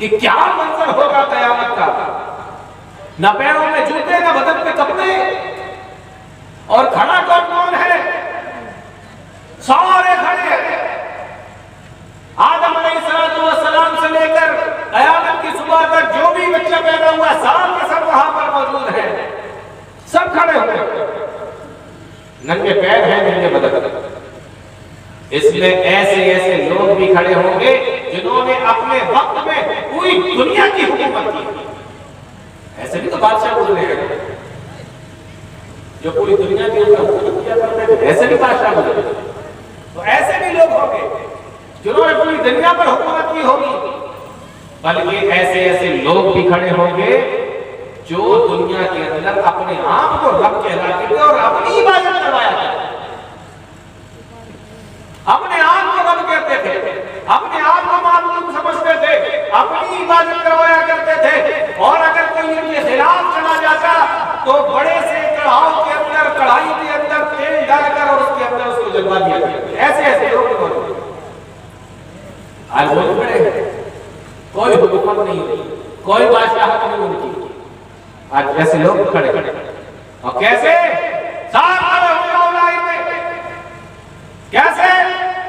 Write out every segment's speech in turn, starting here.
کہ کیا منظر ہوگا قیامت کا، نہ پیروں میں جوتے نہ بدن پہ کپڑے، اور کھڑا کون ہے؟ سارے کھڑے ہیں، آدم علیہ السلام سے لے کر قیامت کی صبح تک جو بھی بچہ پیدا ہوا سب کے سب وہاں پر موجود ہیں، سب کھڑے ہوئے، ننگے پیر ہیں ننگے بدن۔ اس میں ایسے لوگ بھی کھڑے ہوں گے جنہوں نے اپنے وقت میں پوری دنیا کی حکومت کی۔ ایسے بھی تو بادشاہ گزرے ہیں جو پوری دنیا کی حکومت کیا کرتے تھے، ایسے بھی بادشاہ گزرے، تو ایسے بھی لوگ ہوں گے جنہوں نے پوری دنیا پر حکومت کی ہوگی، بلکہ ایسے لوگ بھی کھڑے ہوں گے جو دنیا کے اندر اپنے آپ کو رب کہلاتے تھے اور اپنی عبادت کروایا کرتے تھے، اپنے آپ کو رب کہتے تھے، اپنے آپ کو معبود سمجھتے تھے، اپنی عبادت کروایا کرتے تھے، اور اگر کوئی ان کے خلاف چلا جاتا تو بڑے سے کڑھائی کے اندر تیل ڈال کر اور اس کے اندر اس کو جلوا دیا کرتے۔ ایسے لوگ ہوتے ہیں۔ آج لوگ بڑے ہیں، کوئی حکومت نہیں ہوئی، کوئی بادشاہت نہیں ان کی، آج ایسے لوگ کھڑے اور کیسے کیسے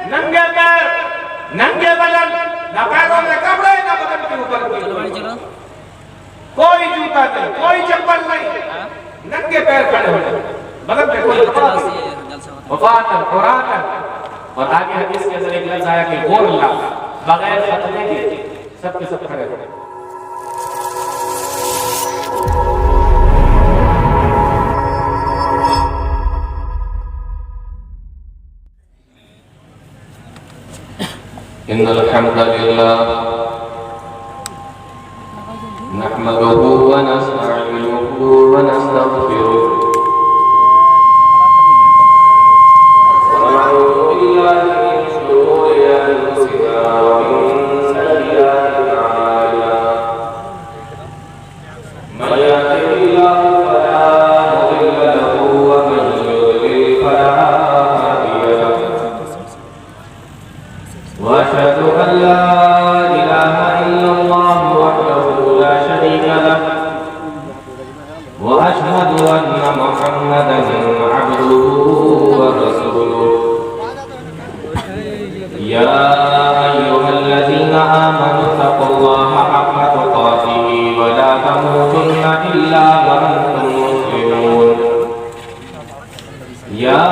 ننگے پیر ننگے بدن، نہ پیروں میں کپڑے نہ بدن کے اوپر کوئی جوتا نہیں، کوئی چپل نہیں، ننگے پیر کھڑے ہوئے، بدن پہ کوئی وفاتن قرآن۔ اور آگے حدیث کے اندر ایک لفظ آیا کہ غور اللہ، بغیر ختمے کے سب کے سب کھڑے ہوئے۔ ان الحمد لله نحمده ونستعينه ونستغفره ونعوذ بالله من شرور انفسنا ومن سيئات اعمالنا من يهده الله فلا مضل له ومن يضلل فلا هادي له وأشهد أن لا إله إلا الله وحده لا شريك له وأشهد أن محمدا عبده ورسوله يا أيها الذين آمنوا اتقوا الله حق تقاته ولا تموتن إلا وأنتم مسلمون يا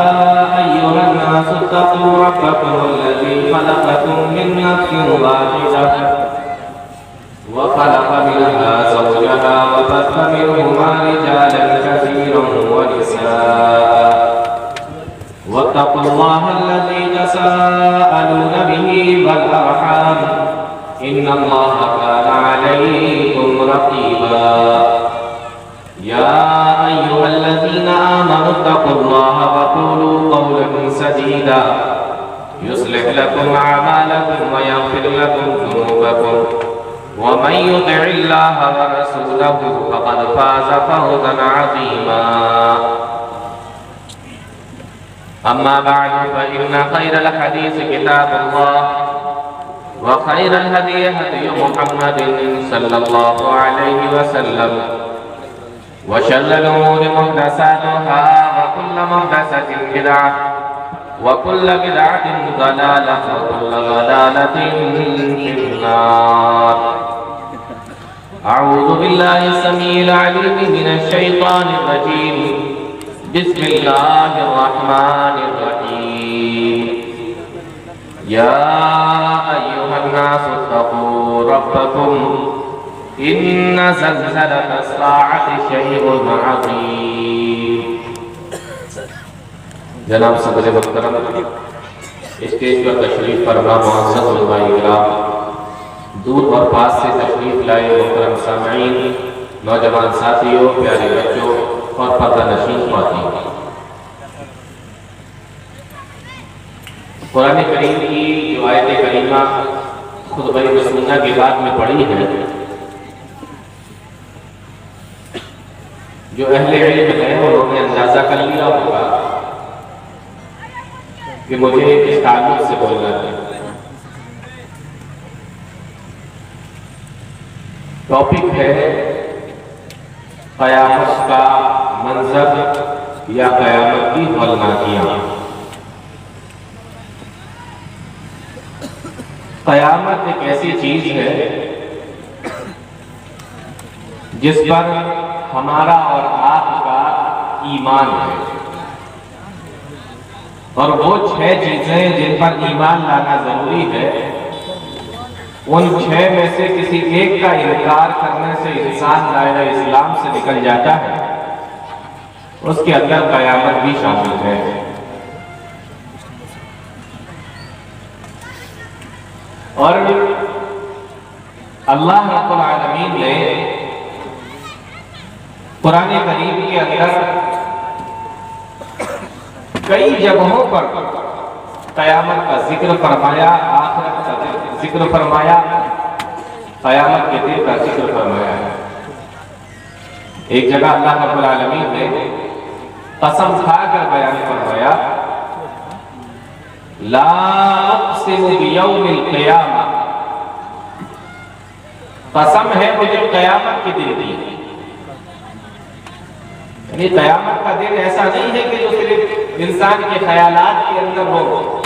أيها الناس اتقوا ربكم الذي خلقكم من نفس واحدة وخلق منها زوجها وبث منهما رجالا كثيرا ونساء واتقوا الله الذي تساءلون به والأرحام إن الله كان عليكم رقيبا يا أيها الذين آمنوا اتقوا الله وقولوا قولا سديدا يصلح لكم أعمالكم ويغفر لكم ذنوبكم ومن يطع الله ورسوله فقد فاز فوزا عظيما أما بعد فإن خير الحديث كتاب الله وخير الهدي هدي محمد صلى الله عليه وسلم وشر الأمور محدثاتها وكل محدثة بدعة وكل بدعة ضلالة وكل ضلالة في النار أعوذ بالله السميع العليم من الشيطان الرجيم بسم الله الرحمن الرحيم يا أيها الناس اتقوا ربكم إن زلزلة الساعة شيء عظيم جناب صدر محترم اسٹیج پر تشریف فرما معزز علماء کرام، دور اور پاس سے تشریف لائے محترم سامعین، نوجوان ساتھیوں، پیارے بچوں اور پردہ نشین خواتین، قرآن کریم کی جو آیت کریمہ خطبہ مسنونہ کے بعد میں پڑھی ہے، جو اہل علم ہے انہوں نے اندازہ کر لیا ہوگا کہ مجھے اس تعلق سے بولنا ہے۔ ٹاپک ہے قیامت کا منظر یا قیامت کی ہولناکیاں۔ قیامت ایک ایسی چیز ہے جس پر ہمارا اور آپ کا ایمان ہے، اور وہ 6 چیزیں جن پر ایمان لانا ضروری ہے، ان 6 میں سے کسی ایک کا انکار کرنے سے انسان دائرہ اسلام سے نکل جاتا ہے، اس کے اندر قیامت بھی شامل ہے۔ اور اللہ رب العالمین نے قرآن کریم کے اندر کئی جگہوں پر قیامت کا ذکر فرمایا، آخرت کا ذکر فرمایا، قیامت کے دن کا ذکر فرمایا ہے۔ ایک جگہ اللہ رب العالمین نے قسم کھا کر بیان فرمایا، لا اقسم بیوم القیامہ، قسم ہے مجھے قیامت کے دن کی۔ یعنی قیامت کا دن ایسا نہیں ہے کہ جو صرف انسان کے خیالات کے اندر ہو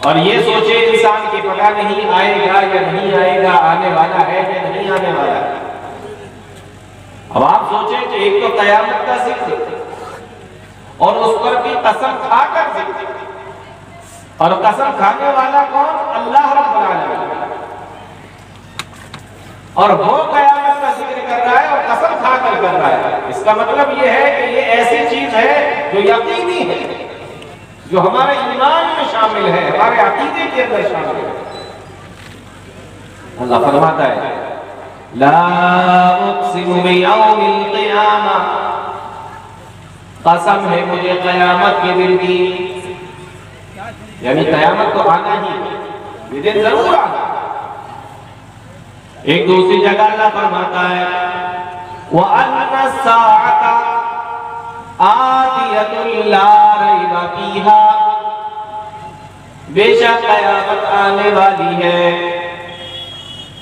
اور یہ سوچے انسان کہ پتہ نہیں آئے گا یا نہیں آئے گا، آنے والا ہے یا نہیں آنے والا ہے۔ اب آپ سوچیں کہ ایک تو قیامت کا ذکر اور اس پر بھی قسم کھا کر ذکر، اور قسم کھانے والا کون؟ اللہ رب العالمین، اور وہ قیامت کا ذکر کر رہا ہے اور قسم کھا کر کر رہا ہے۔ اس کا مطلب یہ ہے کہ یہ ایسی چیز ہے جو یقینی ہے، جو ہمارے ایمان میں شامل ہے، ہمارے عقیدے کے اندر شامل ہے۔ اللہ فرماتا ہے لا اقسم بیوم القیامہ، قسم ہے مجھے قیامت کے دن کی، یعنی قیامت تو آنا ہی ہے، یہ دن ضرور آنا۔ ایک دوسری جگہ اللہ فرماتا ہے وَأَنَّ السَّاعَةَ آتِيَةٌ لَا رَيْبَ فِيهَا، بے شک قیامت آنے والی ہے۔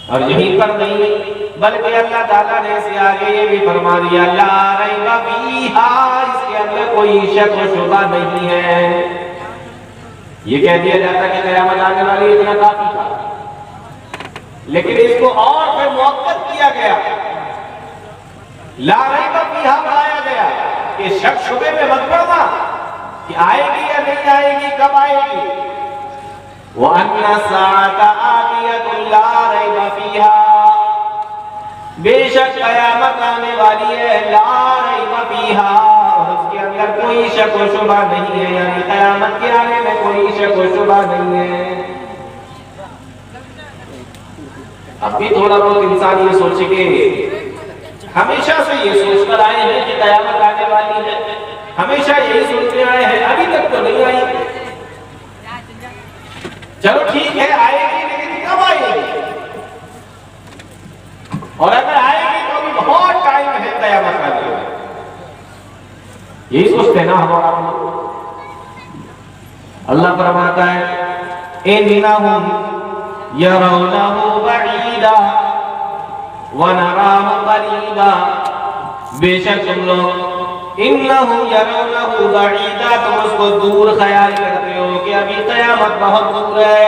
اور یہیں پر نہیں بلکہ اللہ تعالیٰ نے اس کے آگے یہ بھی فرما دیا لا ریب فیہا، اس کے اندر کوئی شک و شبہ نہیں ہے۔ یہ کہہ دیا جاتا کہ قیامت آنے والی اتنا کافی تھا، لیکن اس کو اور پھر موقت کیا گیا، لا ریب فیہا بتایا گیا کہ شک شبے میں مت پڑنا کہ آئے گی یا نہیں آئے گی، کب آئے گی۔ وَأَنَّ السَّاعَةَ آتِيَةٌ لَا رَيْبَ فِيهَا، بے شک قیامت آنے والی ہے، لا ریب فیہا، اور اس کے اندر کوئی شک و شبہ نہیں ہے، یعنی قیامت کے آنے میں کوئی شک و شبہ نہیں ہے۔ اب بھی تھوڑا بہت انسان یہ سوچے کہ ہمیشہ سے یہ سوچ کر آئے ہیں کہ قیامت آنے والی ہے، ہمیشہ یہی سوچتے آئے ہیں، ابھی تک تو نہیں آئی۔ چلو ٹھیک ہے آئے گی، لیکن کب آئے گی؟ اور اگر آئے گی تو ابھی بہت ٹائم ہے قیامت آنے والی، یہی سوچتے نا ہمارا۔ اللہ فرماتا ہے اِنَّهُمْ يَرَوْنَهُ بَعِيدًا وَنَرَاهُ قَرِيبًا، بے شک تم لوگ اِنَّهُمْ يَرَوْنَهُ بَعِيدًا، تم اس کو دور خیال کرتے ہو کہ ابھی قیامت بہت دور ہے،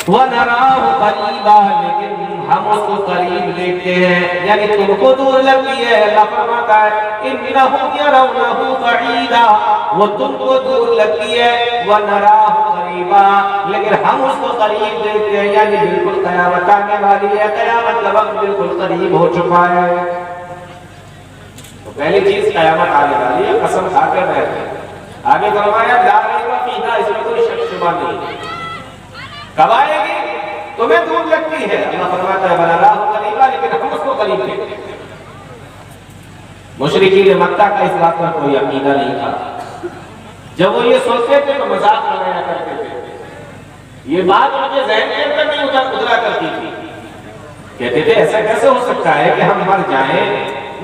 وَنَرَاهُ قَرِيبًا، لیکن ہم اس کو قریب دیکھتے ہیں، یعنی تم کو دور لگتی ہے۔ اللہ فرماتا ہے اِنَّهُمْ يَرَوْنَهُ بَعِيدًا، وہ تم کو دور لگتی ہے، وَنَرَاهُ قَرِيبًا، لیکن ہم اس کو قریب دیکھتے ہیں، یعنی بالکل قیامت آنے والی ہے، قیامت کا وقت بالکل قریب ہو چکا ہے۔ تو پہلی چیز قیامت آنے والی ہے، قسم کھا کر رہتے ہیں۔ آگے فرمایا لا ریب فیہا، اس میں کوئی شک شبہ نہیں۔ کب آئے گی؟ تمہیں دور لگتی ہے، اللہ فرماتا ہے وَنَرَاهُ قَرِيبًا، لیکن ہم اس کو قریب دیکھتے ہیں۔ مشرکین مکہ کا اس بات پر کوئی عقیدہ نہیں تھا، جب وہ یہ سوچتے تھے تو مذاق بنایا کرتے تھے۔ یہ بات مجھے ذہن کے اندر نہیں اترا کرتی تھی، کہتے تھے ایسا کیسے ہو سکتا ہے کہ ہم مر جائیں،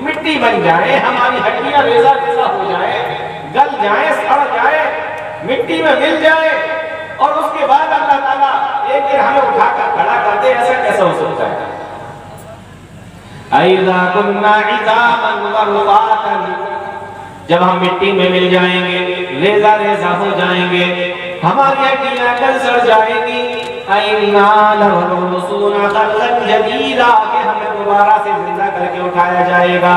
مٹی بن جائیں، ہماری ہڈیاں ریزہ ریزہ ہو جائیں، گل جائیں، سڑ جائیں، مٹی میں مل جائیں، اور اس کے بعد اللہ تعالیٰ ایک دن ہمیں اٹھا کر کھڑا کر دے، ایسا کیسا ہو سکتا ہے؟ اَإِذَا كُنَّا عِظَامًا وَرُفَاتًا، جب ہم مٹی میں مل جائیں گے، ریزہ ریزہ ہو جائیں گے، ہماری ہڈیاں کل سڑ جائیں گی، اَإِنَّا لَمَبْعُوثُونَ خَلْقًا جَدِيدًا، کہ ہمیں دوبارہ سے زندہ کر کے اٹھایا جائے گا،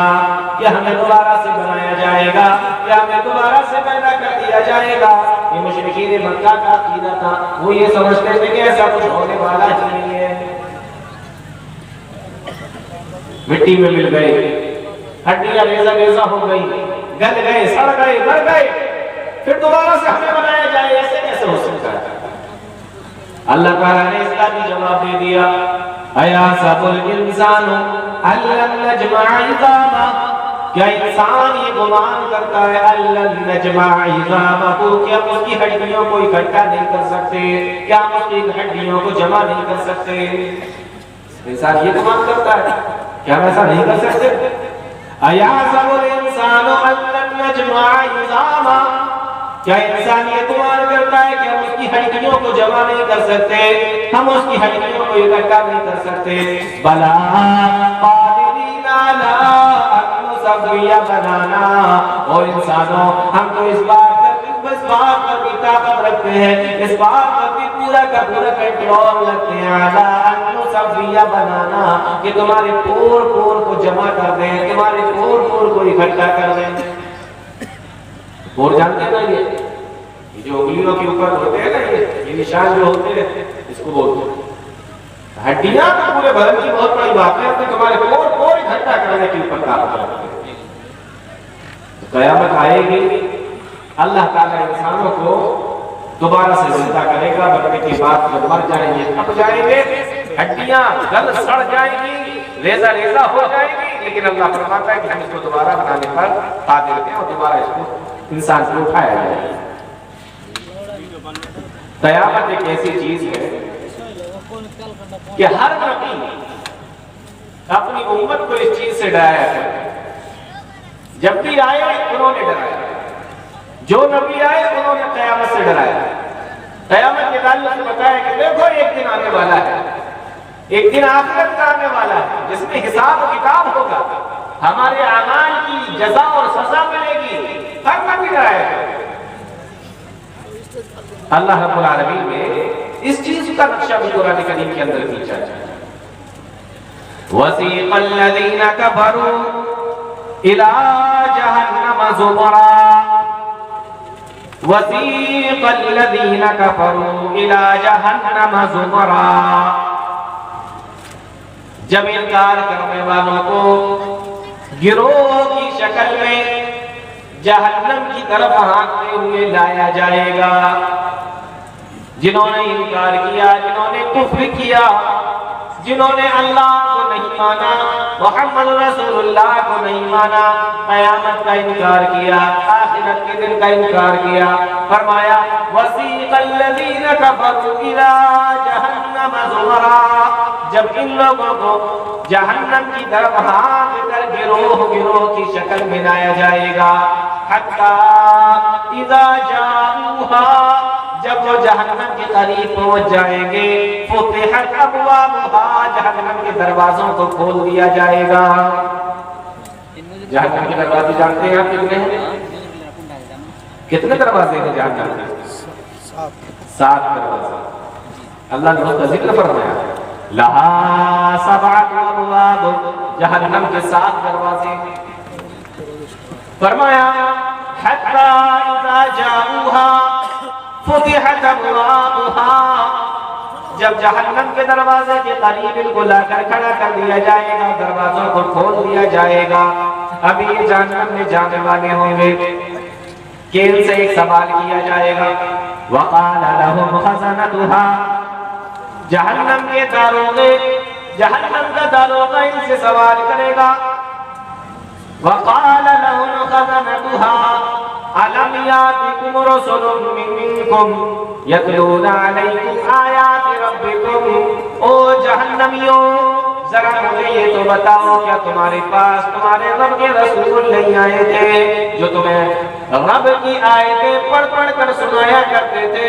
کہ ہمیں دوبارہ سے بنایا جائے گا، کہ ہمیں دوبارہ سے پیدا کر دیا جائے گا۔ یہ مشرکین مکہ کا عقیدہ تھا، وہ یہ سمجھتے تھے کہ ایسا کچھ ہونے والا ہی نہیں ہے۔ مٹی میں مل گئے، ہڈیاں ریزہ ریزہ ہو گئی، گل گئے، سڑ گئے، مر گئے، پھر دوبارہ سے ہمیں بنایا جائے، ایسے کیسے ہو سکتا ہے؟ اللہ تعالیٰ نے اس کا بھی جواب دے دیا، أَيَحْسَبُ الْإِنسَانُ أَن لَّن نَّجْمَعَ عِظَامَهُ، کیا انسان یہ گمان کرتا ہے أَن لَّن نَّجْمَعَ عِظَامَهُ، کہ ہم اس کی ہڈیوں کو اکٹھا نہیں کر سکتے، کیا ہم اس کی ہڈیوں کو جمع نہیں کر سکتے؟ انسان یہ گمان کرتا ہے، کیا ہم ایسا نہیں کر سکتے؟ أَيَحْسَبُ الْإِنسَانُ أَن لَّن نَّجْمَعَ عِظَامَهُ، کیا انسان یہ گمان کرتا ہے کہ ہم اس کی ہڈیوں کو جمع نہیں کر سکتے، ہم اس کی ہڈیوں کو اکٹھا نہیں کر سکتے؟ بَلَىٰ قَادِرِينَ عَلَىٰ أَن نُّسَوِّيَ بَنَانَا، اور انسانوں ہم تو اس بات پر بھی طاقت رکھتے ہیں، اس بات پر بھی پورا کا پورا کنٹرول رکھتے ہیں، عَلَىٰ أَن نُّسَوِّيَ بَنَانَا، کہ تمہارے پور پور کو جمع کر دیں، تمہارے پور پور کو اکٹھا کر دیں۔ اور جانتے ہیں نا یہ جو انگلیوں کے اوپر ہوتے ہیں نا، یہ نشان جو ہوتے ہیں، اس کو بولتے ہیں ہڈیاں، تو پورے بدن کی بہت بڑی بات ہے، کہ تمہارے پور پور اکٹھا کرنے کے اوپر طاقت رکھتے ہیں۔ قیامت آئے گی، اللہ تعالیٰ انسانوں کو دوبارہ سے زندہ کرے گا، مرنے کے بعد جب مر جائیں گے، تھک جائیں گے، ہڈیاں گل سڑ جائیں گی، ریزہ ریزہ ہو جائیں گی، لیکن اللہ فرماتا ہے کہ ہم اس کو دوبارہ بنانے پر قادر ہیں، اور دوبارہ اس کو انسان کو اٹھایا جائے گا۔ قیامت ایک ایسی چیز ہے کہ ہر نبی اپنی امت کو اس چیز سے ڈرایا ہے، جب بھی آئے انہوں نے ڈرایا، جو نبی آئے انہوں نے قیامت سے ڈرایا، قیامت کے تعلق سے بتایا کہ دیکھو ایک دن آنے والا ہے، ایک دن آخرت کا آنے والا ہے، جس میں حساب و کتاب ہوگا، ہمارے اعمال کی جزا اور سزا ملے گی، ہر نبی ڈرایا ہے۔ اللہ رب العالمین نے اس چیز کا نقشہ بھی قرآن کریم کے اندر کھینچا ہے۔ وَسِيقَ الَّذِينَ كَفَرُوا إِلَىٰ جَهَنَّمَ زُمَرًا، وَسِيقَ الَّذِينَ كَفَرُوا إِلَىٰ جَهَنَّمَ زُمَرًا، جب انکار کرنے والوں کو گروہ کی شکل میں جہنم کی طرف ہانکتے ہوئے لایا جائے گا، جنہوں نے انکار کیا، جنہوں نے کفر کیا، جنہوں نے اللہ کو نہیں مانا، محمد رسول اللہ کو نہیں مانا، قیامت کا انکار کیا، آخرت کے دن کا انکار کیا، فرمایا وَسِيقَ الَّذِينَ كَفَرُوا إِلَىٰ جَهَنَّمَ زُمَرًا، جب ان لوگوں کو جہنم کی طرف ہانک کر گروہ گروہ کی شکل میں لایا جائے گا، حَتَّىٰ إِذَا جَاءُوهَا، جب وہ جہنم کے قریب پہنچ جائیں گے، فُتِحَتْ أَبْوَابُهَا، جہنم کے دروازوں کو کھول دیا جائے گا۔ جہنم کے دروازے جانتے ہیں آپ کتنے ہیں؟ کتنے دروازے ہیں جہنم کے؟ 7 دروازے۔ اللہ نے اس کا ذکر فرمایا، لَهَا 7 أَبْوَابٌ، جہنم کے 7 دروازے، فرمایا حَتَّىٰ إِذَا جَاءُوهَا فُتِحَتْ أَبْوَابُهَا، جب جہنم کے دروازے کے قریب ان کو لا کر کھڑا کر دیا جائے گا، دروازوں کو کھول دیا جائے گا، ابھی یہ جہنم میں جانے والے ہوں گے کہ ان سے ایک سوال کیا جائے گا، وَقَالَ لَهُمْ خَزَنَتُهَا، جہنم کے داروغے، جہنم کا داروغہ ان سے سوال کرے گا، وَقَالَ لَهُمْ خَزَنَتُهَا أَلَمْ يَأْتِكُمْ رُسُلٌ مِّنكُمْ يَتْلُونَ عَلَيْكُمْ آيَاتِ رَبِّكُمْ، او جہنمیوں ذرا مجھے یہ تو بتاؤ، کیا تمہارے پاس تمہارے رب کے رسول نہیں آئے تھے جو تمہیں رب کی آیتیں پڑھ پڑھ کر سنایا کرتے تھے،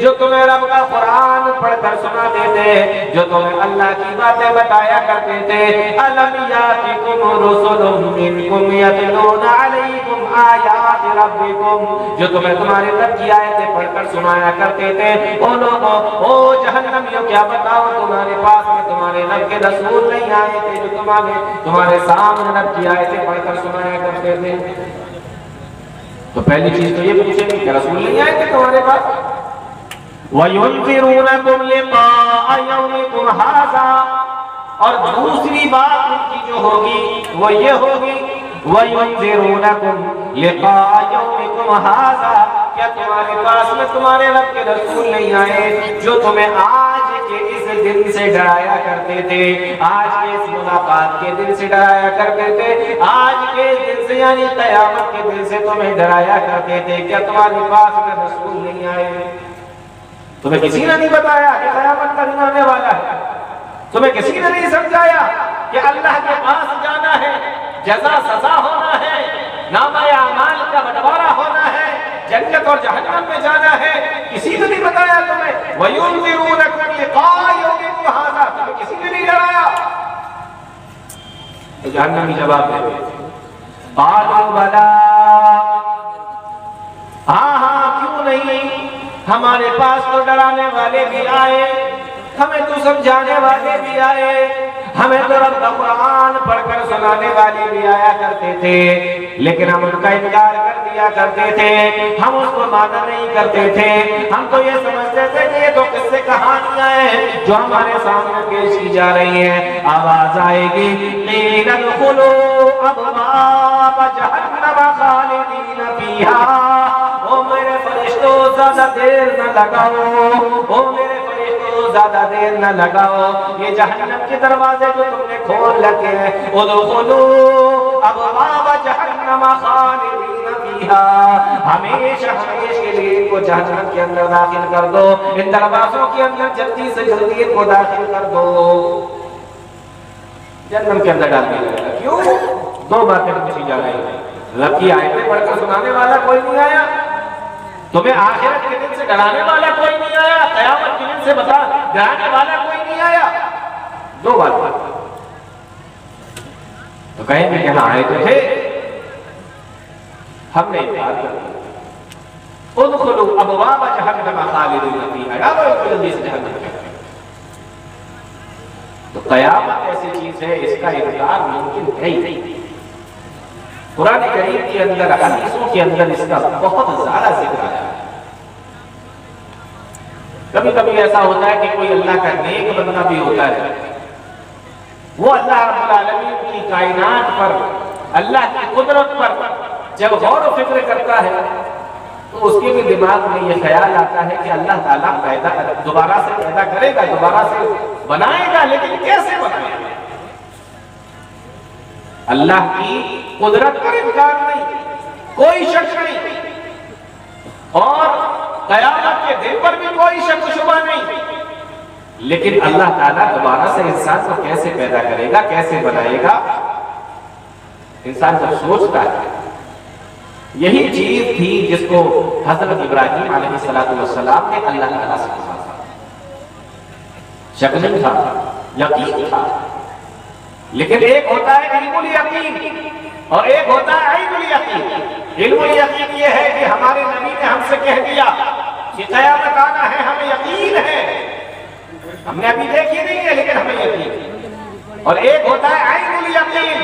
جو تمہیں رب کا قرآن پڑھ کر سناتے تھے، جو تمہیں اللہ کی باتیں بتایا کرتے تھے۔ الم یاتکم رسل منکم یتلون علیکم آیات ربکم، جو تمہیں تمہارے رب کی آیتیں پڑھ کر سنایا کرتے تھے۔ او لوگوں، او جہنمیوں، کیا بتاؤ تمہارے پاس میں تمہارے رب کے رسول نہیں آئے تھے جو تمہارے سامنے رب کی آیتیں پڑھ کر سنایا کرتے تھے؟ تو پہلی چیز تو یہ پوچھیں گے کہ رسول نہیں آئے تھے تمہارے پاس؟ وَيُنذِرُونَكُمْ لِقَاءَ يَوْمِكُمْ هَٰذَا، اور دوسری بات ان کی جو ہوگی وہ یہ ہوگی وَيُنذِرُونَكُمْ لِقَاءَ يَوْمِكُمْ هَٰذَا، کیا تمہارے پاس میں تمہارے رب کے رسول نہیں آئے جو تمہیں آج کے اس دن سے ڈرایا کرتے تھے، آج کے اس ملاقات کے دن سے ڈرایا کرتے تھے، آج کے دن سے یعنی قیامت کے دن سے تمہیں ڈرایا کرتے تھے؟ کیا تمہارے پاس میں رسول نہیں آئے؟ تمہیں کسی نے نہیں بتایا کہ قیامت کا دن آنے والا ہے؟ تمہیں کسی نے نہیں سمجھایا کہ اللہ کے پاس جانا ہے، جزا سزا ہونا ہے، نامہ اعمال کا بٹوارا ہونا ہے، جنت اور جہنم میں جانا ہے؟ کسی نے نہیں بتایا تمہیں؟ وَيُنذِرُونَكُمْ لِقَاءَ يَوْمِكُمْ هَٰذَا، تمہیں کسی نے نہیں ڈرایا؟ تو جہنمی جواب دے قَالُوا بَلَىٰ، ہاں ہاں کیوں نہیں، ہمارے پاس تو ڈرانے والے بھی آئے، ہمیں تو سمجھانے والے بھی آئے، ہمیں تو رب کا قرآن پڑھ کر سنانے والے بھی آیا کرتے تھے، لیکن ہم ان کا انکار کر دیا کرتے تھے، ہم اس کو مانا نہیں کرتے تھے، ہم تو یہ سمجھتے تھے کہ یہ تو قصے کہانیاں ہیں جو ہمارے سامنے پیش کی جا رہی ہیں۔ آواز آئے گی قیل ادخلوا ابواب جہنم خالدین فیہا، او میرے فرشتوں زیادہ دیر نہ لگاؤ، او میرے زیادہ دیر نہ لگاؤ، یہ جہنم کے دروازے جو تم نے کھول رکھے ہیں، ادخلوا ابواب جہنم خالدین فیہا، ہمیشہ ہمیشہ کے لیے ان کو جہنم کے اندر داخل کر دو، ان دروازوں کے اندر جلدی سے جلدی ان کو داخل کر دو، جہنم کے اندر ڈال دیا۔ کیوں؟ دو باتیں پوچھی جا رہی ہیں، رب کی آیتیں پڑھ کر سنانے والا کوئی نہیں آیا، تمہیں آخرت کے دن سے ڈرانے والا کوئی نہیں آیا، قیامت کے دن سے ڈرانے والا کوئی نہیں آیا، دو بات۔ تو کہیں گے کہ ہاں آئے تو تھے، ہم نے انکار کر دیا۔ ادخلوا ابواب جہنم خالدین فیہا، ڈالو جلدی سے جہنم کے اندر۔ تو قیامت ایسی چیز ہے اس کا انکار ممکن ہے ہی نہیں۔ قرآن کریم کے اندر، حدیثوں کے اندر اس کا بہت زیادہ ذکر آیا ہے۔ کبھی کبھی ایسا ہوتا ہے کہ کوئی اللہ کا نیک بندہ بھی ہوتا ہے، وہ اللہ رب العالمین کی کائنات پر، اللہ کی قدرت پر جب غور و فکر کرتا ہے تو اس کے بھی دماغ میں یہ خیال آتا ہے کہ اللہ تعالیٰ دوبارہ سے پیدا کرے گا، دوبارہ سے بنائے گا، لیکن کیسے بنائے گا؟ اللہ کی قدرت پر انکار نہیں، کوئی شک نہیں، اور قیامت کے دن پر بھی کوئی شک و شبہ نہیں، لیکن اللہ تعالیٰ دوبارہ سے انسان کو کیسے پیدا کرے گا، کیسے بنائے گا؟ انسان جب سوچتا ہے، یہی چیز تھی جس کو حضرت ابراہیم علیہ السلام نے اللہ تعالیٰ سے کہا تھا۔ شک نہیں تھا، یقین تھا، لیکن ایک ہوتا ہے علم الیقین اور ایک ہوتا ہے عین الیقین۔ علم الیقین یہ ہے کہ ہمارے نبی نے ہم سے کہہ دیا کہ قیامت آنا ہے، ہمیں یقین ہے، ہم نے ابھی دیکھی نہیں ہے لیکن ہمیں یقین ہے۔ اور ایک ہوتا ہے عین الیقین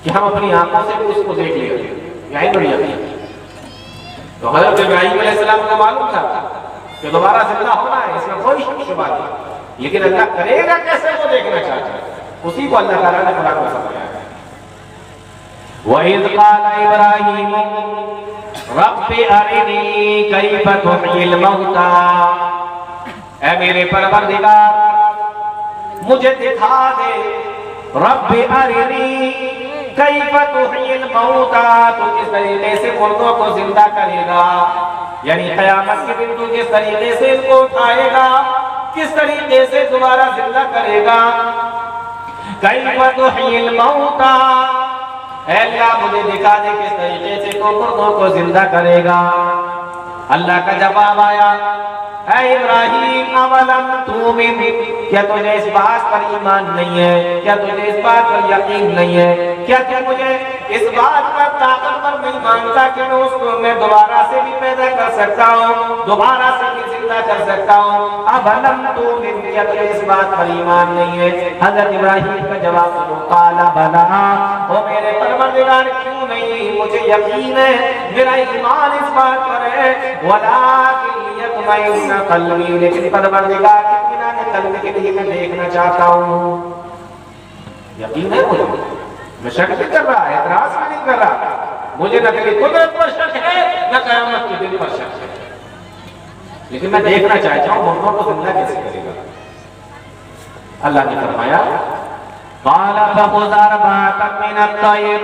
کہ ہم اپنی آنکھوں سے بھی اس کو دیکھ لیں گے، عین الیقین۔ تو حضرت ابراہیم علیہ السلام کو معلوم تھا کہ دوبارہ زندہ ہونا ہے، اس میں کوئی شبہ نہیں، لیکن اللہ کرے گا کیسے وہ دیکھنا چاہتا ہے، اسی کو اللہ تعالیٰ نے قرآن میں سمجھایا ہے۔ وَإِذْ قَالَ إِبْرَاهِيمُ رَبِّ أَرِنِي كَيْفَ تُحْيِي الْمَوْتَى، اے میرے پروردگار مجھے دکھا دے، رَبِّ أَرِنِي كَيْفَ تُحْيِي الْمَوْتَى، تو جس طریقے سے مردوں کو زندہ کرے گا، یعنی قیامت کے دن تو جس طریقے سے ان کو اٹھائے گا، کس طریقے سے دوبارہ زندہ کرے گا۔ کیف تحیی الموتى، اے اللہ مجھے دکھا دے کس طریقے سے تو مردوں کو زندہ کرے گا۔ اللہ کا جواب آیا، اے ابراہیم اولم تؤمن، کیا تجھے اس بات پر ایمان نہیں ہے؟ کیا تجھے اس بات پر یقین نہیں ہے؟ کیا مجھے اس بات پر طاقت پر نہیں مانتا کہ میں اس کو میں دوبارہ سے بھی پیدا کر سکتا ہوں، دوبارہ سے بھی زندہ کر سکتا ہوں؟ اولم تؤمن، کیا تجھے اس بات پر ایمان نہیں ہے؟ حضرت ابراہیم کا جواب سنو، قال بلی، او میرے پروردگار کیوں نہیں، مجھے یقین ہے، میرا ایمان اس بات پر ہے، ولکن لیطمئن قلبی، لیکن پروردگار اطمینان قلب کے لیے میں دیکھنا چاہتا ہوں۔ یقین ہے مجھے، میں شک نہیں کر رہا، اعتراض بھی نہیں کر رہا، مجھے نہ تیری قدرت پر شک ہے نہ قیامت کے دن پر شک ہے، لیکن میں دیکھنا چاہتا ہوں مردوں کو زندہ کیسے کرے گا۔ اللہ نے فرمایا، قال فخذ أربعة من الطير،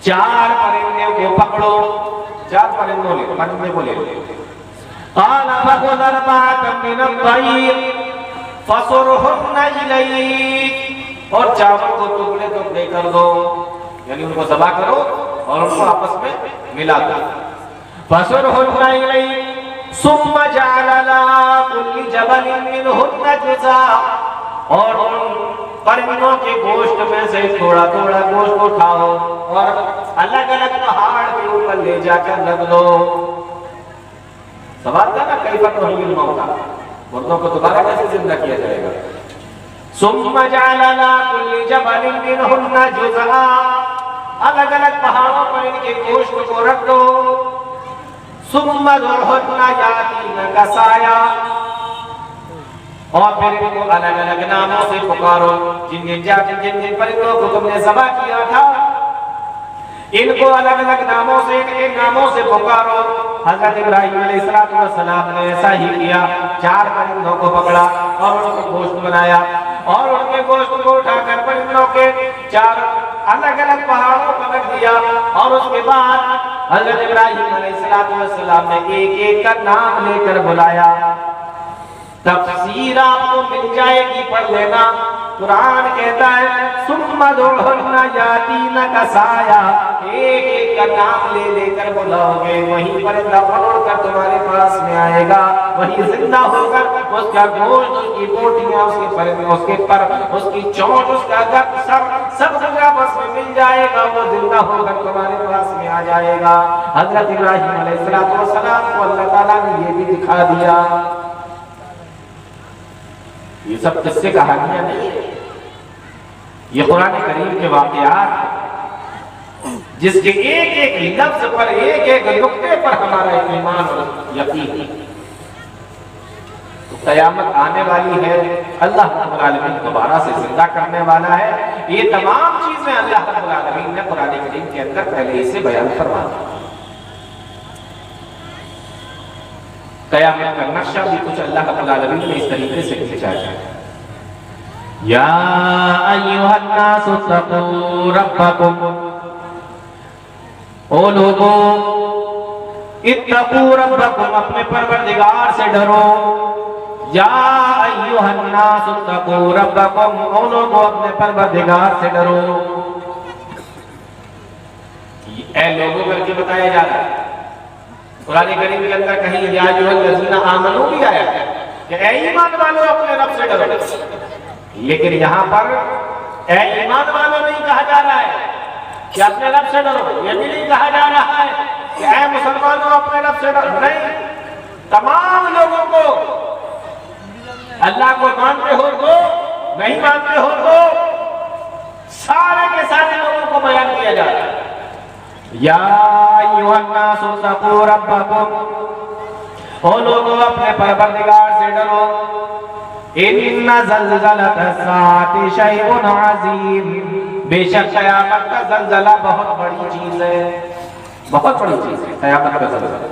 چار پرندے کو پکڑو، چار پرندے کو لے لو۔ قال فخذ أربعة من الطير فصرهن إليك، اور چاروں کو ٹکڑے ٹکڑے کر دو، یعنی ان کو ذبح کرو اور ان کو آپس میں ملا دو۔ فصرهن إليك ثم جعل على كل جبل منهن جزءا، اور ان پرندوں کے گوشت میں سے تھوڑا تھوڑا گوشت اٹھاؤ اور الگ الگ پہاڑ کے اوپر لے جا کر رکھ دو۔ سوال تھا نا کیف تحیی الموتیٰ، مردوں کو دوبارہ کیسے زندہ کیا جائے گا؟ ثم جعل على كل جبل منهن جزءا، الگ الگ پہاڑوں پر ان کے گوشت کو رکھ دو۔ ثم ادعهن يأتينك سعيا، اور پھر ان کو الگ الگ ناموں سے پکارو، جن پرندوں کو تم نے ذبح کیا تھا ان کو الگ الگ ناموں سے، ان کے ناموں سے پکارو۔ حضرت ابراہیم علیہ السلام نے ایسا ہی کیا، چار پرندوں کو پکڑا اور ان کو گوشت بنایا، اور ان کے گوشت کو اٹھا کر پرندوں کے چار الگ الگ پہاڑوں پر رکھ دیا، اور اس کے بعد حضرت ابراہیم علیہ السلام نے ایک ایک کا نام لے کر بلایا۔ تفسیر آپ کو مل جائے گی، پڑھ لینا۔ قرآن کہتا ہے ثم ادعوهن يأتينك سعيا، ایک ایک کا نام لے لے کر بلاؤ گے، وہی پرندہ اڑ کر تمہارے پاس میں آئے گا، وہی زندہ ہو کر اس کا گوشت، اس کی بوٹیاں، اس کے پرندے، اس کے پر، اس کی چونچ، اس کا گٹ، سب کچھ آپس میں مل جائے گا، وہ زندہ ہو کر تمہارے پاس میں آ جائے گا۔ حضرت ابراہیم علیہ السلام کو اللہ تعالیٰ نے یہ بھی دکھا دیا۔ یہ سب قصے کہانیاں نہیں ہیں، یہ قرآن کریم کے واقعات، جس کے ایک ایک لفظ پر، ایک ایک نقطے پر ہمارا ایمان اور یقین ہے۔ تو قیامت آنے والی ہے، اللہ رب العالمین دوبارہ سے زندہ کرنے والا ہے، یہ تمام چیزیں اللہ رب العالمین نے قرآن کریم کے اندر پہلے اسے بیان فرما دیا۔ قیامت کا نقشہ بھی کچھ اللہ رب العالمین نے اس طریقے سے کھینچا ہے۔ یا ایھا الناس اتقوا ربکم، او لوگو اتقوا ربکم، اپنے پروردگار سے ڈرو۔ یا ایھا الناس اتقوا ربکم، او لوگو اپنے پروردگار سے ڈرو۔ اے لوگوں کر کے بتایا جا رہا ہے، قرآن کریم کے اندر کہیں یا ایھا الذین آمنوا بھی آیا ہے کہ اے ایمان والو اپنے رب سے ڈرو، لیکن یہاں پر اے ایمان والو نہیں کہا جا رہا ہے کہ اپنے رب سے ڈرو، یہ بھی نہیں کہا جا رہا ہے کہ اے مسلمانوں اپنے رب سے ڈرو، نہیں، تمام لوگوں کو، اللہ کو مانتے ہو تو نہیں مانتے ہو تو سارے کے سارے لوگوں کو بیان کیا جا رہا ہے۔ یا ایھا الناس اتقوا ربکم، او لوگوں اپنے پروردگار سے ڈرو۔ ان زلزلۃ الساعۃ شیء عظیم، بے شک قیامت کا زلزلہ بہت بڑی چیز ہے، بہت بڑی چیز ہے قیامت کا زلزلہ۔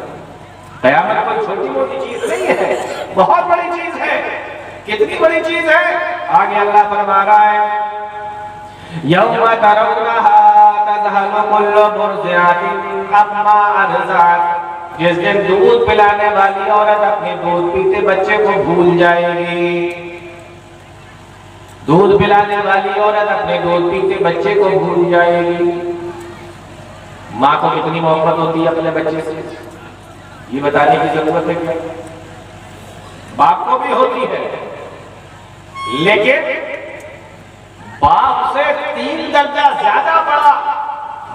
قیامت کوئی چھوٹی موٹی چیز نہیں ہے، بہت بڑی چیز ہے۔ کتنی بڑی چیز ہے؟ آگے اللہ فرما رہا ہے یوم ترونہا تذہل کل مرضعۃ عما ارضعت، جس دن دودھ پلانے والی عورت اپنے دودھ پیتے بچے کو بھول جائے گی۔ دودھ پلانے والی عورت اپنے دودھ پیتے بچے کو بھول جائے گی۔ ماں کو کتنی محبت ہوتی ہے اپنے بچے سے، یہ بتانے کی ضرورت ہے کیا؟ باپ کو بھی ہوتی ہے، لیکن باپ سے 3 درجہ زیادہ بڑا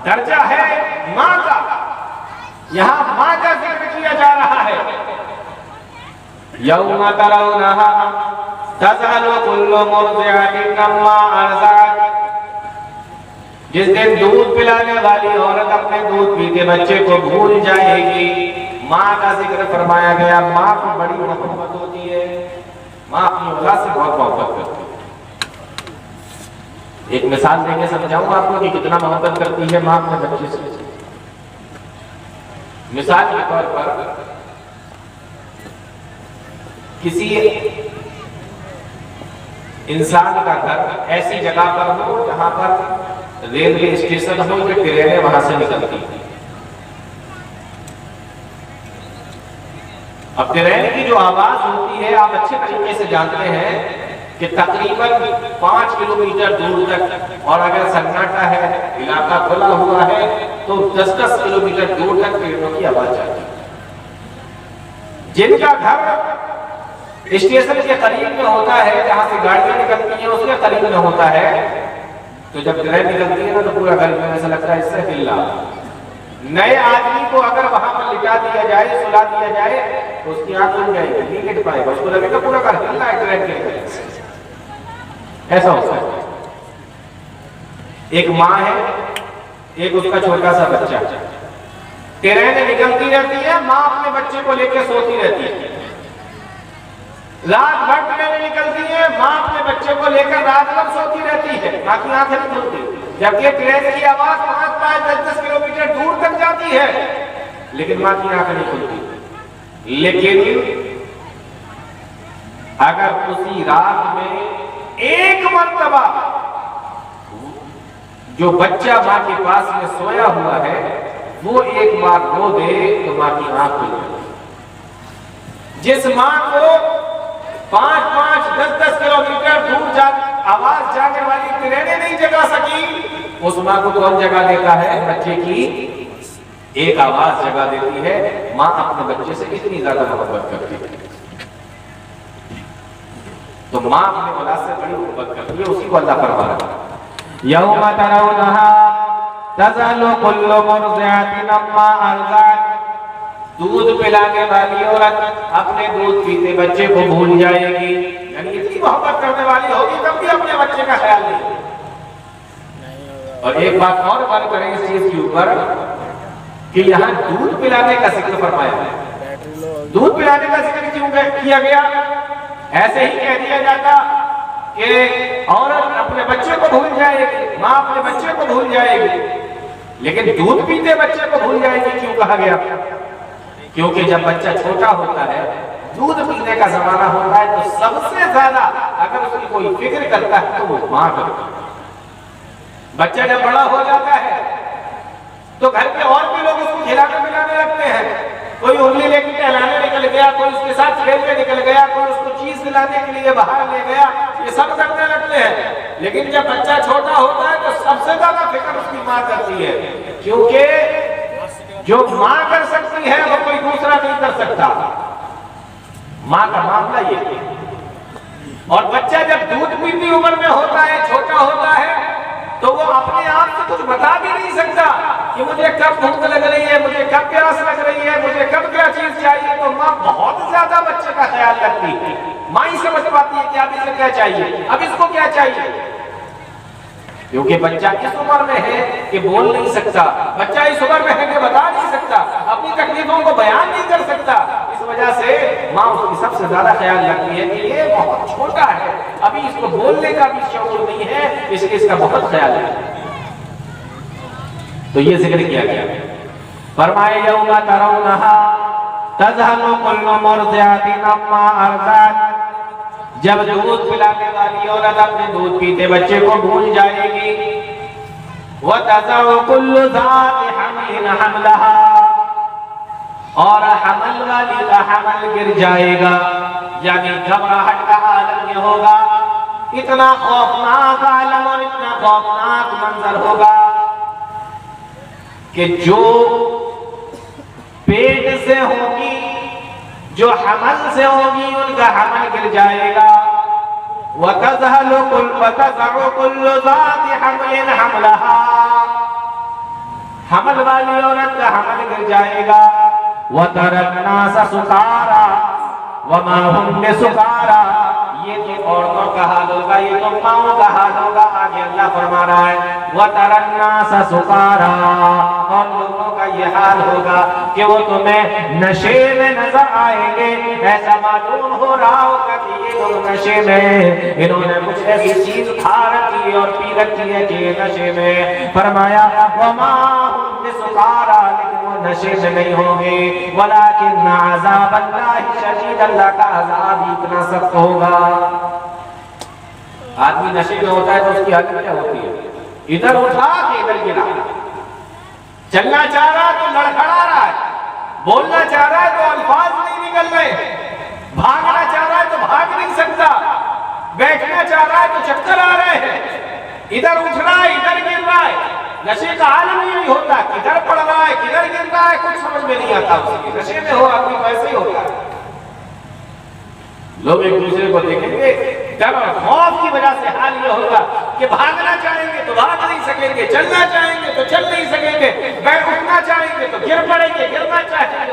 درجہ ہے ماں کا۔ یہاں ماں کا ذکر کیا جا رہا ہے۔ یوم ترونہا تذہل کل مرضعۃ عما ارضعت، جس دن دودھ پلانے والی عورت اپنے دودھ پیتے بچے کو بھول جائے گی۔ ماں کا ذکر فرمایا گیا۔ ماں کو بڑی محبت ہوتی ہے، ماں اپنی اولاد سے بہت محبت کرتی ہے۔ ایک مثال دے کے سمجھاؤں آپ کو کہ کتنا محبت کرتی ہے ماں اپنے بچے سے۔ مثال کے طور پر کسی انسان کا گھر ایسی جگہ پر ہو جہاں پر ریلوے اسٹیشن ہو کہ ٹرینیں وہاں سے نکلتی ہیں۔ اب ٹرین کی جو آواز ہوتی ہے آپ اچھے طریقے سے جانتے ہیں کہ تقریباً 5 کلومیٹر دور تک، اور اگر سناٹا ہے، علاقہ کھلا ہوا ہے، تو 10 کلومیٹر دور تک ٹرینوں کی آواز جاتی ہے۔ جن کا گھر اسٹیشن کے قریب میں ہوتا ہے، جہاں سے گاڑیاں نکلتی ہیں اس کے قریب میں ہوتا ہے، تو جب ٹرین نکلتی ہے نا تو پورا گھر میں ایسا لگتا ہے اس سے ہل رہا۔ نئے آدمی کو اگر وہاں پر لٹا دیا جائے، سلا دیا جائے، تو اس کی آنکھ کھل جائے گی، نہیں لٹ پائے گا، اس کو لگے گا پورا گھر ہل رہا ہے ٹرین کے وجہ سے۔ ایسا ہوتا ہے۔ ایک ماں ہے، ایک اس کا چھوٹا سا بچہ، ٹرین نکلتی رہتی ہے، ماں اپنے بچے کو لے کے سوتی رہتی ہے۔ رات بھر ٹرین نکلتی ہے، ماں اپنے بچے کو لے کر رات بھر سوتی رہتی ہے، باقی آنکھیں نہیں کھلتی، جبکہ ٹرین کی آواز 5 10 کلومیٹر دور تک جاتی ہے، لیکن ماں کی آنکھیں نہیں کھلتی۔ لیکن اگر اسی رات میں ایک مرتبہ جو بچہ ماں کے پاس میں سویا ہوا ہے وہ ایک بار رو دے تو ماں کی آنکھ کھل جائے۔ جس ماں کو 5 10 کلومیٹر دور آواز جانے والی ٹرینیں نہیں جگا سکی، اس ماں کو کون جگہ دیتا ہے؟ بچے کی ایک آواز جگہ دیتی ہے۔ ماں اپنے بچے سے اتنی زیادہ محبت کرتی ہے، تو ماں اپنے اولاد سے بڑی محبت کرتی ہے، اسی کو اللہ فرما رہا ہے۔ یوم ترونہا تذہل کل مرضعۃ عما ارضعت، دودھ پلانے والی عورت اپنے دودھ پیتے بچے کو بھول جائے گی، یعنی اتنی محبت کرنے والی ہوگی تب بھی اپنے بچے کا خیال نہیں ہوگا۔ اور ایک بات اور بات کریں اس چیز کے اوپر کہ یہاں دودھ پلانے کا ذکر فرمایا ہے۔ دودھ پلانے کا ذکر کیوں کیا گیا؟ ایسے ہی کہہ دیا جاتا کہ عورت اپنے بچے کو بھول جائے گی، ماں اپنے بچے کو بھول جائے گی، لیکن دودھ پیتے بچے کو بھول جائے گی کیوں کہا گیا؟ کیونکہ جب بچہ چھوٹا ہوتا ہے، دودھ پینے کا زمانہ ہوتا ہے، تو سب سے زیادہ اگر اس کی کوئی فکر کرتا ہے تو وہ ماں کرتا ہے۔ بچہ جب بڑا ہو جاتا ہے تو گھر کے اور بھی لوگ اس کو کھلانے پلانے لگتے ہیں، کوئی انگلی لے کے ٹہلانے نکل گیا، کوئی اس کے ساتھ کھیلنے نکل گیا، کوئی اس کو چیز دلانے کے لیے باہر لے گیا، یہ سب کرنے لگتے ہیں۔ لیکن جب بچہ چھوٹا ہوتا ہے تو سب سے زیادہ فکر اس کی ماں کرتی ہے، کیونکہ جو ماں کر سکتی ہے وہ کوئی دوسرا نہیں کر سکتا۔ ماں کا معاملہ یہ ہے۔ اور بچہ جب دودھ پیتی عمر میں ہوتا ہے، چھوٹا ہوتا ہے، تو وہ اپنے آپ سے کچھ بتا بھی نہیں سکتا کہ مجھے کب بھوک لگ رہی ہے، مجھے کب پیاس لگ رہی ہے، مجھے کب کیا چیز چاہیے۔ تو ماں بہت زیادہ بچے کا خیال رکھتی ہے، ماں ہی سمجھ پاتی ہے کہ اب اسے کیا چاہیے، اب اس کو کیا چاہیے، کیونکہ بچہ اس عمر میں ہے کہ بول نہیں سکتا، بچہ اس عمر میں ہے کہ بتا نہیں سکتا، اپنی تکلیفوں کو بیان نہیں کر سکتا۔ اس وجہ سے ماں اس کی سب سے زیادہ خیال رکھتی ہے کہ یہ بہت چھوٹا ہے، ابھی اس کو بولنے کا بھی شعور نہیں ہے، اس لیے اس کا بہت خیال ہے۔ تو یہ ذکر کیا گیا، فرمائے یوم ترونہا تذہل کل مرضعۃ عما ارضعت، جب دودھ پلانے والی عورت اپنے دودھ پیتے بچے کو بھول جائے گی، وَتَضَعُ كُلُّ ذَاتِ حَمْلٍ حَمْلَهَا، اور حمل والی کا حمل گر جائے گا، یعنی گھبراہٹ کا عالم یہ ہوگا اتنا خوفناک عالم اور اتنا خوفناک منظر ہوگا کہ جو پیٹ سے ہوگی، جو حمل سے ہوگی، ان کا حمل گر جائے گا۔ وَتَضَعُ كُلُّ ذَاتِ حَمْلٍ حَمْلَهَا، حمل والی عورت کا حمل گر جائے گا۔ وَتَرَى النَّاسَ سُكَارَىٰ وَمَا هُمْ بِسُكَارَىٰ، یہ تو عورتوں کا حال ہوگا، یہ تو ماؤں کا حال ہوگا۔ آگے اللہ فرما رہا ہے وَتَرَى النَّاسَ سُكَارَىٰ، اور لوگوں کا یہ حال ہوگا کہ وہ تمہیں نشے میں نظر آئیں گے۔ ایسا معلوم ہو رہا ہوگا کہ یہ لوگ نشے میں، انہوں نے کچھ ایسی چیز کھا رکھی اور پی رکھی ہے کہ یہ نشے میں۔ فرمایا وَمَا هُمْ بِسُكَارَىٰ، لیکن وہ نشے میں نہیں ہوں گے۔ وَلَٰكِنَّ عَذَابَ اللَّهِ شَدِيدٌ، اللہ کا عذاب ہی اتنا سخت ہوگا۔ آدمی نشے میں ہوتا ہے تو اس کی حالت کیا ہوتی ہے؟ ادھر اٹھا کہ ادھر گرا، چلنا چاہ رہا ہے تو لڑکھڑا رہا ہے، بولنا چاہ رہا ہے تو الفاظ نہیں نکل رہے، بھاگنا چاہ رہا ہے تو بھاگ نہیں سکتا، بیٹھنا چاہ رہا ہے تو چکر آ رہے ہیں، ادھر اٹھ رہا ہے ادھر گر رہا ہے۔ نشے کا عالم نہیں ہوتا، کدھر پڑ رہا ہے کدھر گر رہا ہے کچھ سمجھ میں نہیں آتا اس کی۔ نشے میں ہو آدمی ویسے ہی ہوتا ہے۔ لوگ ایک دوسرے کو دیکھیں گے، ڈر اور خوف کی وجہ سے حال یہ ہوگا کہ بھاگنا چاہیں گے تو بھاگ نہیں سکیں گے، چلنا چاہیں گے تو چل نہیں سکیں گے، بیٹھ اٹھنا چاہیں گے تو گر پڑیں گے، گرنا چاہیں گے،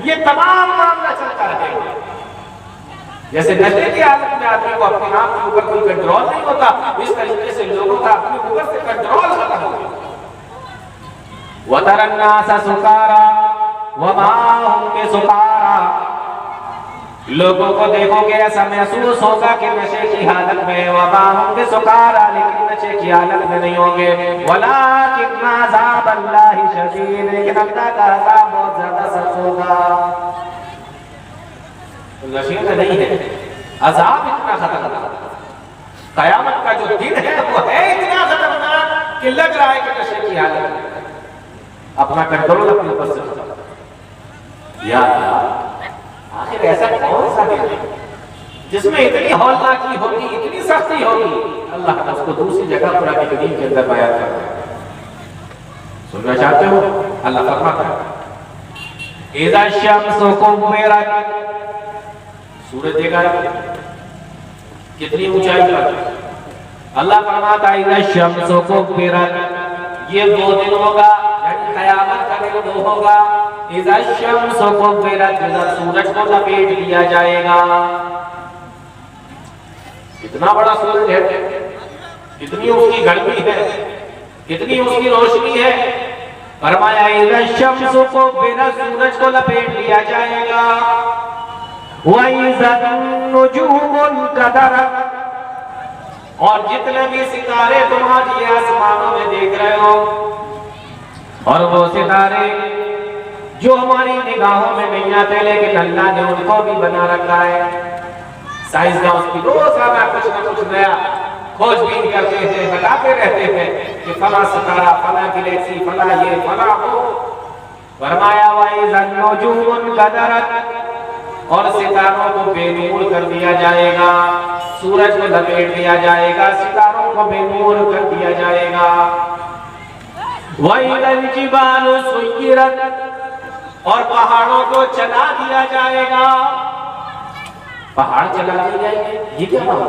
یہ تمام معاملہ چلتا رہے گا۔ جیسے نشے کی حالت میں آدمی کو اپنے آپ کے اوپر کوئی کنٹرول نہیں ہوتا، اس طریقے سے لوگوں کا اپنے اوپر سے کنٹرول ختم ہو گیا۔ وَتَرَى النَّاسَ سُكَارَىٰ وَمَا هُمْ بِسُكَارَىٰ، لوگوں کو دیکھو گے ایسا محسوس ہوگا کہ نشے کی حالت میں، وَمَا هُمْ بِسُكَارَىٰ، لیکن نشے کی حالت میں نہیں ہوں گے۔ وَلَٰكِنَّ عَذَابَ اللَّهِ شَدِيدٌ، لیکن اللہ کا عذاب بہت زیادہ سخت ہوگا۔ نشے میں نہیں ہے، عذاب اتنا خطرناک، قیامت کا جو دن ہے وہ ہے اتنا خطرناک کہ لگ رہا ہے کہ نشے کی حالت میں اپنا کنٹرول اپنے اوپر سے ختم۔ یا اللہ، آخر ایسا کون سا دن ہے جس میں اتنی ہولناکی ہوگی، اتنی سختی ہوگی؟ اللہ نے اس کو دوسری جگہ قرآن کریم کے اندر بیان کر دیا۔ سننا چاہتے ہو؟ اللہ فرماتا ہے اذا الشمس كورت، سورج دیکھا ہے کتنی اونچائی پر، اللہ فرماتا ہے اذا الشمس كورت، یہ وہ دن ہوگا یعنی قیامت کا دن وہ ہوگا اذا الشمس كورت، جب سورج کو لپیٹ دیا جائے گا۔ کتنا بڑا سورج ہے، کتنی اس کی گرمی ہے، کتنی اس کی روشنی ہے۔ فرمایا اذا الشمس كورت، سورج کو لپیٹ دیا جائے گا۔ وَإِذَا النُّجُومُ انكَدَرَتْ، اور جتنے بھی ستارے تمہاری آسمانوں میں دیکھ رہے ہو، اور وہ ستارے جو ہماری نگاہوں میں نہیں آتے لیکن اللہ نے ان کو بھی بنا رکھا ہے۔ سائنسداں اس کی روزانہ کچھ نہ کچھ نیا کھوج بین کرتے ہیں، بتاتے رہتے ہیں کہ فلاں ستارہ، فلاں گلیکسی، فلاں یہ فلاں وہ۔ فرمایا وَإِذَا النُّجُومُ انكَدَرَتْ، اور ستاروں کو بے نور کر دیا جائے گا، سورج کو لپیٹ دیا جائے گا، ستاروں کو بے نور کر دیا جائے گا۔ وَإِذَا الْجِبَالُ سُيِّرَتْ، اور پہاڑوں کو چلا دیا جائے گا۔ پہاڑ چلا دیے جائیں گے، یہ کیا بات ہے؟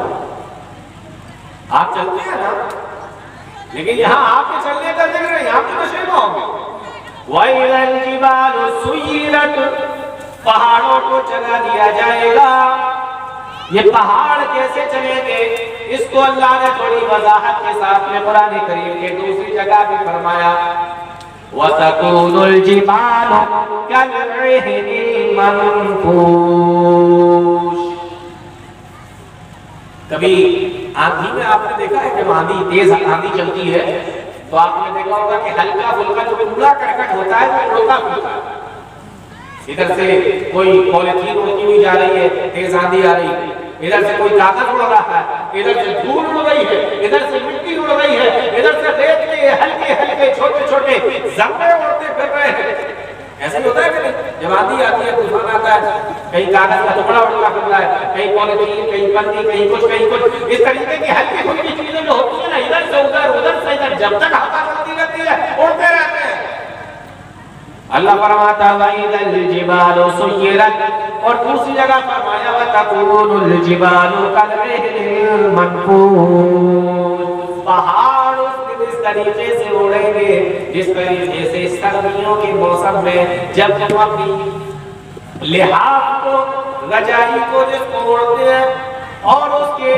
آپ چلتے ہیں نا، لیکن یہاں آپ کے چلنے کا ذکر ہے، یہاں تو نشے میں ہوں گے۔ وَإِذَا الْجِبَالُ سُيِّرَتْ، پہاڑوں کو چلا دیا جائے گا۔ یہ پہاڑ کیسے چلیں گے؟ اس کو اللہ نے تھوڑی وضاحت کے ساتھ میں قرآن کریم کے دوسری جگہ بھی فرمایا وَتَكُونُ الْجِبَالُ كَالْعِهْنِ الْمَنْفُوشِ۔ کبھی آندھی میں آپ نے دیکھا ہے کہ آندھی تیز آندھی چلتی ہے تو آپ نے دیکھا ہوگا کہ ہلکا پھلکا جو کوڑا کرکٹ ہوتا ہے وہ اڑتا پھرتا ہے۔ ادھر سے کوئی پولیتھین اڑتی ہوئی جا رہی ہے، تیز آندھی آ رہی ہے، ادھر سے کوئی کاغذ اڑ رہا ہے، ادھر سے دھول اڑ رہی ہے، ادھر سے مٹی اڑ رہی ہے، ادھر سے ریت کے ہلکے ہلکے چھوٹے چھوٹے ذرے اڑتے پھر رہے ہیں۔ ایسا ہی ہوتا ہے کہ نہیں؟ جب آندھی آتی ہے طوفان آتا ہے کہیں کاغذ کا ٹکڑا اٹھا پڑتا ہے کہیں پولیتھین کہیں پنی کہیں کچھ اس طریقے کی ہلکی پھلکی چیزیں جو ہوتی ہیں نا ادھر سے ادھر جب تک ہوا چلتی رہتی ہے اڑتے رہتے ہیں. اللہ فرماتا وَإِذَا الْجِبَالُ سُيِّرَتْ اور دوسری جگہ فرمایا وَتَكُونُ الْجِبَالُ كَالْعِهْنِ الْمَنْفُوشِ پہاڑ اس طریقے سے اڑیں گے جس طریقے سے سردیوں کے موسم میں جب ہم اپنی لحاف کو رجائی کو جس کو اڑتے ہیں اور اس کے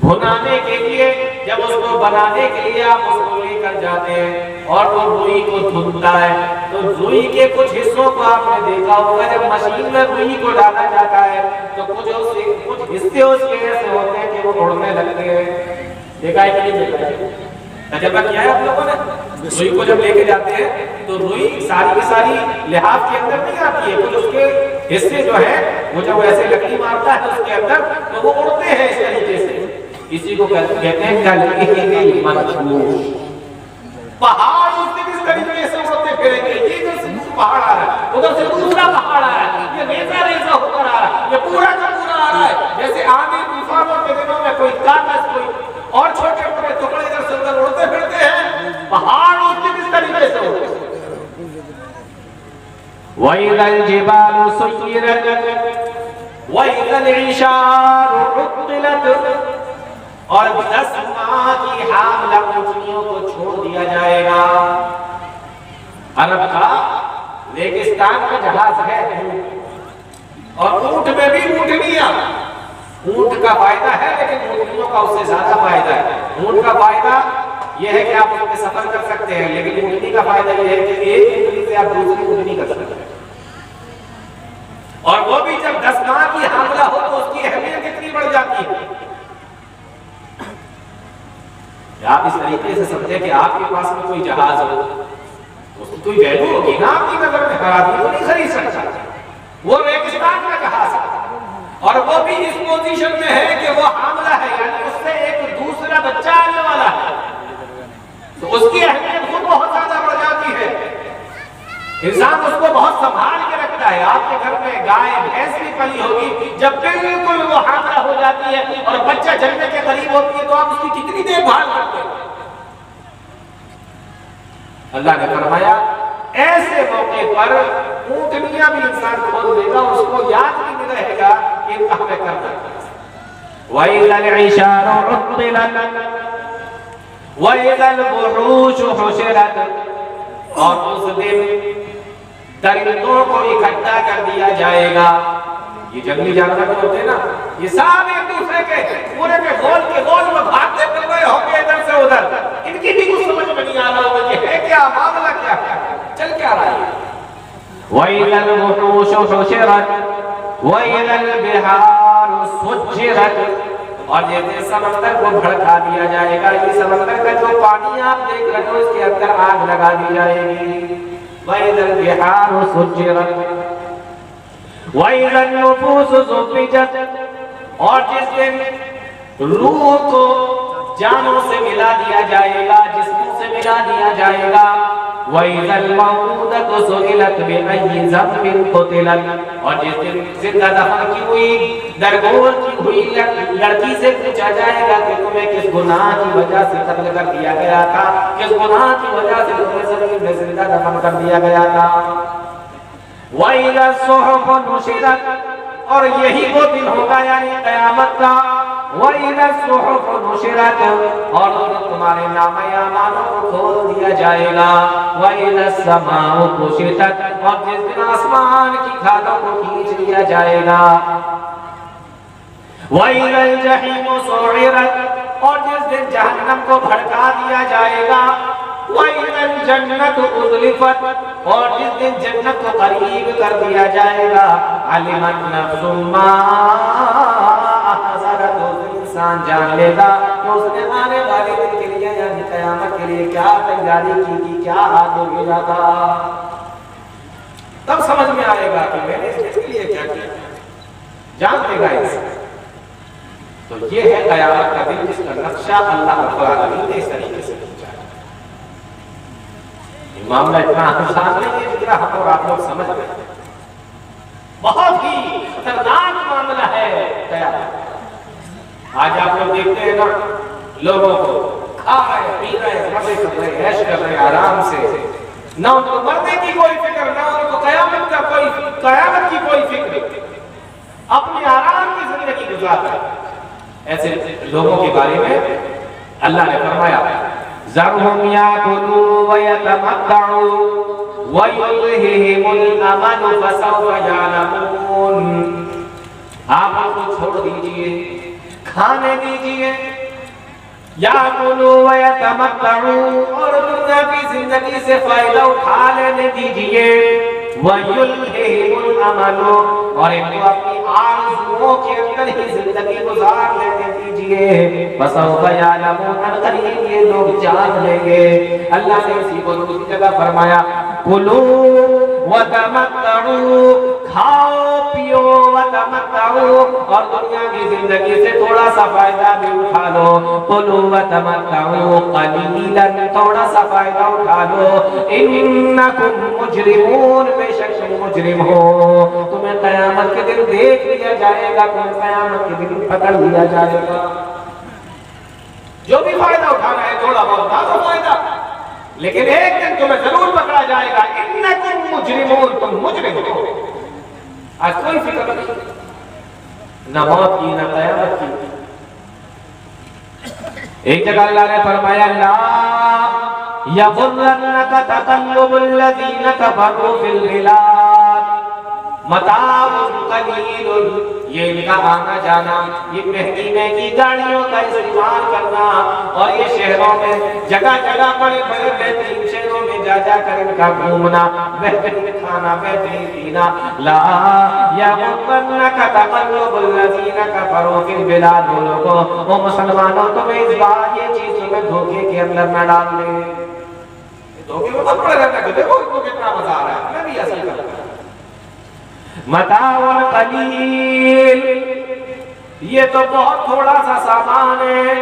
بھنانے کے لیے جب اس کو بنانے کے لیے آپ اس کو لے کر جاتے ہیں اور وہ روئی کو دھلتا ہے تو روئی کے کچھ حصوں کو آپ نے دیکھا ہوگا جب مشین میں روئی کو ڈالا جاتا ہے تو کچھ حصے اس کے ایسے ہوتے ہیں کہ وہ اڑنے لگتے ہیں. دیکھا ہے کہ نہیں دیکھا ہے؟ تجربہ کیا ہے آپ لوگوں نے؟ روئی کو جب لے کے جاتے ہیں تو روئی ساری کی ساری لحاف کے اندر نہیں آتی ہے کچھ اس کے حصے جو ہے وہ جب ایسے لکڑی مارتا ہے اس کے اندر تو وہ اڑتے ہیں اس طریقے سے. اسی کو کہتے ہیں کالعِهْنِ الْمَنْفُوشِ پہاڑ اس سے کس طریقے سے اڑتے پھریں گے. یہ جو پہاڑ آ رہا ہے ادھر سے دوسرا پہاڑ آ رہا ہے یہ ریزہ ریزہ ہو کر آ رہا ہے یہ پورا کا پورا آ رہا ہے جیسے آندھی طوفانوں کے دنوں میں کوئی کاغذ کوئی اور چھوٹے چھوٹے ٹکڑے ادھر سے ادھر اڑتے پھرتے ہیں پہاڑ اس سے کس طریقے سے اڑتے ہیں. وَإِذَا الْجِبَالُ سُيِّرَتْ وَإِذَا الْعِشَارُ عُطِّلَتْ اور 10 ماہ کی حاملہ اونٹنیوں کو چھوڑ دیا جائے گا. عرب کا ریگستان کا جہاز ہے اور اونٹ میں بھی اونٹنیاں. اونٹ کا فائدہ ہے لیکن اونٹنیوں کا اس سے زیادہ فائدہ ہے. اونٹ کا فائدہ یہ ہے کہ آپ اس میں سفر کر سکتے ہیں لیکن اونٹنی کا فائدہ یہ ہے کہ ایک اونٹنی سے آپ دوسری اونٹنی کر سکتے ہیں اور وہ بھی جب 10 ماہ کی حاملہ ہو تو اس کی اہمیت کتنی بڑھ جاتی ہے. آپ اس طریقے سے سمجھیں کہ آپ کے پاس میں کوئی جہاز ہو اس کی کوئی ویلیو ہوگی نا آپ کی نظر میں. ہر آدمی کو نہیں خرید سکتا. وہ ریگستان کا جہاز ہے اور وہ بھی اس پوزیشن میں ہے کہ وہ حاملہ ہے یعنی اس سے ایک دوسرا بچہ آنے والا ہے تو اس کی اہمیت خود بہت زیادہ بڑھ جاتی ہے. انسان اس کو بہت سنبھال کے رکھتا ہے. آپ کے گھر میں گائے بھینس بھی پلی ہوگی جب بالکل وہ حاملہ ہو جاتی ہے اور بچہ جننے کے قریب ہوتی ہے تو آپ اس کی کتنی دیکھ بھال کرتے ہیں. اللہ نے فرمایا ایسے موقع پر اونٹنیاں بھی انسان کھول دے گا اس کو یاد بھی نہیں رہے گا کہ ان کا ہمیں کرنا ہے. وَإِذَا الْعِشَارُ عُطِّلَتْ وَإِذَا الْوُحُوشُ حُشِرَتْ اور اس دن درندوں کو اکٹھا کر دیا جائے گا. یہ جنگلی جانور جو ہوتے ہیں نا یہ سب ایک دوسرے کے پورے کے گول میں بھاگتے پھر رہے ہوں گے ادھر سے ادھر. ان کی بھی کچھ سمجھ میں نہیں آ رہا ہوگا کہ ہے کیا معاملہ کیا چل کیا رہا ہے. وَإِذَا الْوُحُوشُ حُشِرَتْ وَإِذَا الْبِحَارُ سُجِّرَتْ اور جیسے سمندر کو بھڑکا دیا جائے گا. یہ سمندر کا جو پانی آپ دیکھ رہے ہو اس کے اندر آگ لگا دی جائے گی. وَإِذَا الْبِحَارُ سُجِّرَتْ وَإِذَا النُّفُوسُ زُوِّجَتْ اور جس دن روح کو جانوں سے ملا دیا جائے گا جسموں سے ملا دیا جائے گا. وَإِذَا الْمَوْءُودَةُ سُئِلَتْ بِأَيِّ ذَنبٍ قُتِلَتْ اور جس دن زندہ دفن کی ہوئی درگور کی ہوئی لڑکی سے پوچھا جائے گا کہ تمہیں کس گناہ کی وجہ سے قتل کر دیا گیا تھا کس گناہ کی وجہ سے تمہیں زمین میں زندہ دفن کر دیا گیا تھا. وَإِذَا الصُّحُفُ نُشِرَتْ اور یہی وہ دن ہوگا یعنی قیامت کا. وَإِذَا الصُّحُفُ نُشِرَتْ اور تمہارے نامہ اعمالوں کو کھول دیا جائے گا. وَإِذَا السَّمَاءُ كُشِطَتْ اور جس دن آسمان کی کھالوں کو کھینچ لیا جائے گا. وَإِذَا الْجَحِيمُ سُعِّرَتْ اور جس دن جہنم کو بھڑکا دیا جائے گا. وَإِذَا الْجَنَّةُ أُزْلِفَتْ اور جس دن جنت کو قریب کر دیا جائے گا. عَلِمَتْ نَفْسٌ مَّا أَحْضَرَتْ انسان جان لے گا کہ اس نے آنے والے دن کے لیے یعنی قیامت کے لیے کیا تیاری کی تھی کیا حاضر بھیجا تھا. تب سمجھ میں آئے گا کہ میں نے اس کے لیے کیا کیا جان لے گا انسان. تو یہ ہے قیامت کا دن جس کا نقشہ اللہ رب العالمین نے اس طریقے سے کھینچا. معاملہ اتنا آسان نہیں ہے جتنا ہم اور آپ لوگ سمجھ رہے ہیں، بہت ہی خطرناک معاملہ ہے قیامت۔ آج آپ لوگ دیکھتے ہیں نا لوگوں کو کھا رہے پی رہے مزے کر رہے عیش کر رہے آرام سے، نہ ان کو مرنے کی کوئی فکر، نہ ان کو قیامت کی کوئی فکر، اپنی آرام کی زندگی گزار رہے۔ ایسے لوگوں کے بارے میں اللہ نے فرمایا ذرهم يأكلوا ويتمتعوا ويلههم الأمل فسوف يعلمون۔ آپ ان کو چھوڑ دیجئے، کھانے دیجئے، یاکلوا ویتمتعوا، اور دنیا کی زندگی سے فائدہ اٹھا لینے دیجئے، ویلہم الامل، اور ان کو اپنی آرزوؤں کے اندر ہی زندگی گزار لینے دیجئے، فسوف یعلمون، قریب یہ لوگ جان لیں گے۔ اللہ نے اسی کو دوسری جگہ فرمایا کلوا وتمتعوا، کھاؤ پیو وتمتعوا، اور دنیا کی زندگی سے تھوڑا سا فائدہ بھی اٹھا لو، کلوا وتمتعوا قلیلا، تھوڑا سا فائدہ اٹھا لو، انکم مجرمون، بے شک تم مجرم ہو، تمہیں قیامت کے دن دیکھ لیا جائے گا، تمہیں قیامت کے دن پکڑ لیا جائے گا۔ جو بھی فائدہ اٹھانا ہے تھوڑا بہت اٹھا دو فائدہ، لیکن ایک دن تمہیں ضرور پکڑا جائے گا، انکم مجرمون، تم مجرم ہو۔ آج کوئی فکر نہیں، نہ موت کی نہ قیامت کی۔ ایک جگہ اللہ نے فرمایا لا یغرنک تقلب الذین کفروا فی البلاد متاع قلیل، یہ ان کا آنا جانا، یہ مہنگی مہنگی گاڑیوں کا استعمال کرنا، اور یہ شہروں میں جگہ جگہ بڑے بڑے بہترین شہروں میں جا جا کر ان کا گھومنا، بہترین کھانا، بہترین پینا، لا یغرنک تقلب الذین کفروا فی البلاد، وہ لوگوں وہ مسلمانوں تمہیں اس بار یہ چیز تمہیں دھوکے کے اندر نہ ڈال دے۔ دھوکے میں مت پڑے رہنا کہ دیکھو اس کو کتنا مزہ آ رہا ہے، میں بھی ایسا ہی کرتا ہوں۔ متاع قلیل، یہ تو بہت تھوڑا سا سامان ہے،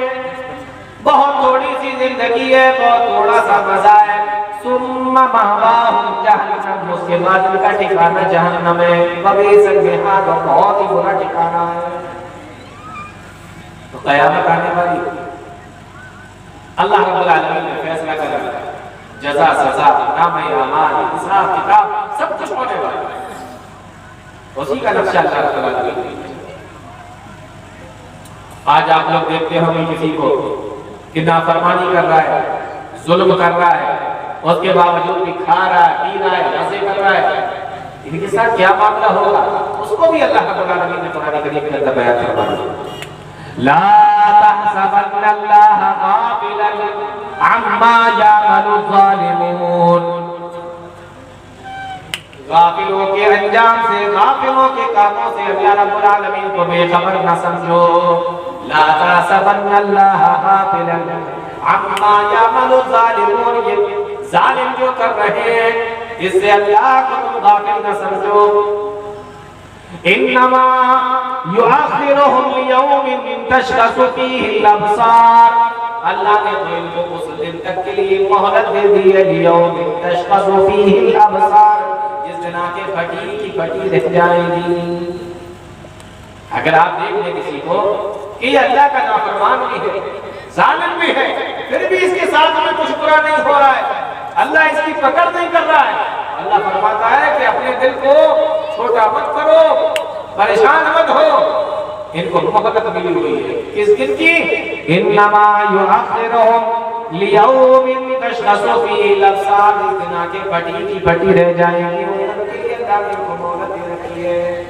بہت تھوڑی سی زندگی ہے، بہت تھوڑا سا مزہ ہے، ثم مأواہم جہنم، اس کے بعد ان کا ٹھکانہ جہنم ہے، وبئس المہاد، اور بہت ہی برا ٹھکانہ ہے۔ تو قیامت آنے والی، اللہ رب العالمین نے فیصلہ کر رہا ہے، جزا سزا نامہ اعمال حساب کتاب سب کچھ ہونے والا ہے، اسی کا نقشہ اللہ رب العالمین نے۔ آج آپ لوگ دیکھتے ہوں گے کسی کو کہ نافرمانی کر رہا ہے، ظلم کر رہا ہے، اس کے باوجود بھی کھا رہا ہے، پی رہا ہے، مزے کر رہا ہے، ان کے ساتھ کیا معاملہ ہوگا اس کو بھی اللہ رب العالمین نے قرآن کریم کے اندر بیان فرمایا لا تحسبن اللہ غافلا عما يعمل الظالمون، غافلوں کے انجام سے، غافلوں کے کاموں سے اللہ رب العالمین کو بے خبر نہ سمجھو۔ لا تحسبن اللہ غافلا عما يعمل الظالمون، یہ ظالم جو کر رہے ہیں اس سے اللہ کو تم غافل نہ سمجھو۔ انما یؤخرهم لیوم تشخص فیہ الابصار، اللہ نے تو ان کو اس دن تک کے لیے مہلت دے دی ہے، لیوم تشخص فیہ الابصار، جس دن آنکھیں پھٹی کی پھٹی رہ جائیں گی۔ اگر آپ دیکھ لیں کسی کو کہ یہ اللہ کا نافرمان بھی ہے، ظالم بھی ہے، پھر بھی اس کے ساتھ میں کچھ برا نہیں ہو رہا ہے، اللہ اس کی پکڑ نہیں کر رہا ہے، اللہ فرماتا ہے کہ اپنے دل کو چھوٹا مت کرو، پریشان مت ہو، ان کو مہلت ملی ہوئی ہے، کس دن کی؟ انما یؤخرهم لیوم تشخص فیہ الابصار، اس دن آنکھیں پھٹی کی پھٹی رہ جائیں گی، ان کے لیے اللہ ان کو مہلت دے رکھی ہے۔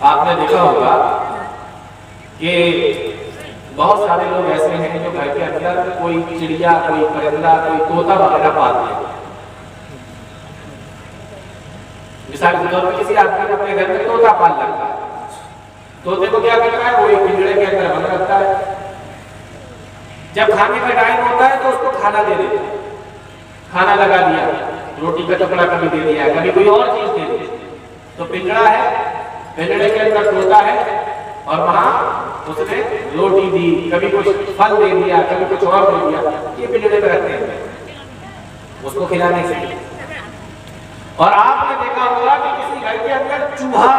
آپ نے دیکھا ہوگا کہ بہت سارے لوگ ایسے ہیں جو گھر کے اندر کوئی چڑیا، کوئی پرندہ، کوئی طوطا وغیرہ پالتے ہیں۔ مثال کے طور پر کسی آدمی نے اپنے گھر میں طوطا پال رکھا ہے، طوطے کو کیا کرتا ہے، وہ ایک پنجرے کے اندر بند رکھتا ہے، جب کھانے کا ٹائم ہوتا ہے تو اس کو کھانا دے دیتا ہے، کھانا لگا دیا، روٹی کا ٹکڑا کبھی دے دیا، کبھی کوئی اور چیز دے دی، تو پنجرا ہے، پنجرے کے اندر طوطا ہے، اور وہاں اس نے روٹی دی، کبھی کچھ پھل دے دیا، کبھی کچھ اور دے دیا. یہ پنجرے میں رکھتے ہیں اس کو کھلانے سے. اور آپ نے دیکھا ہوگا کہ کسی گھر کے اندر چوہا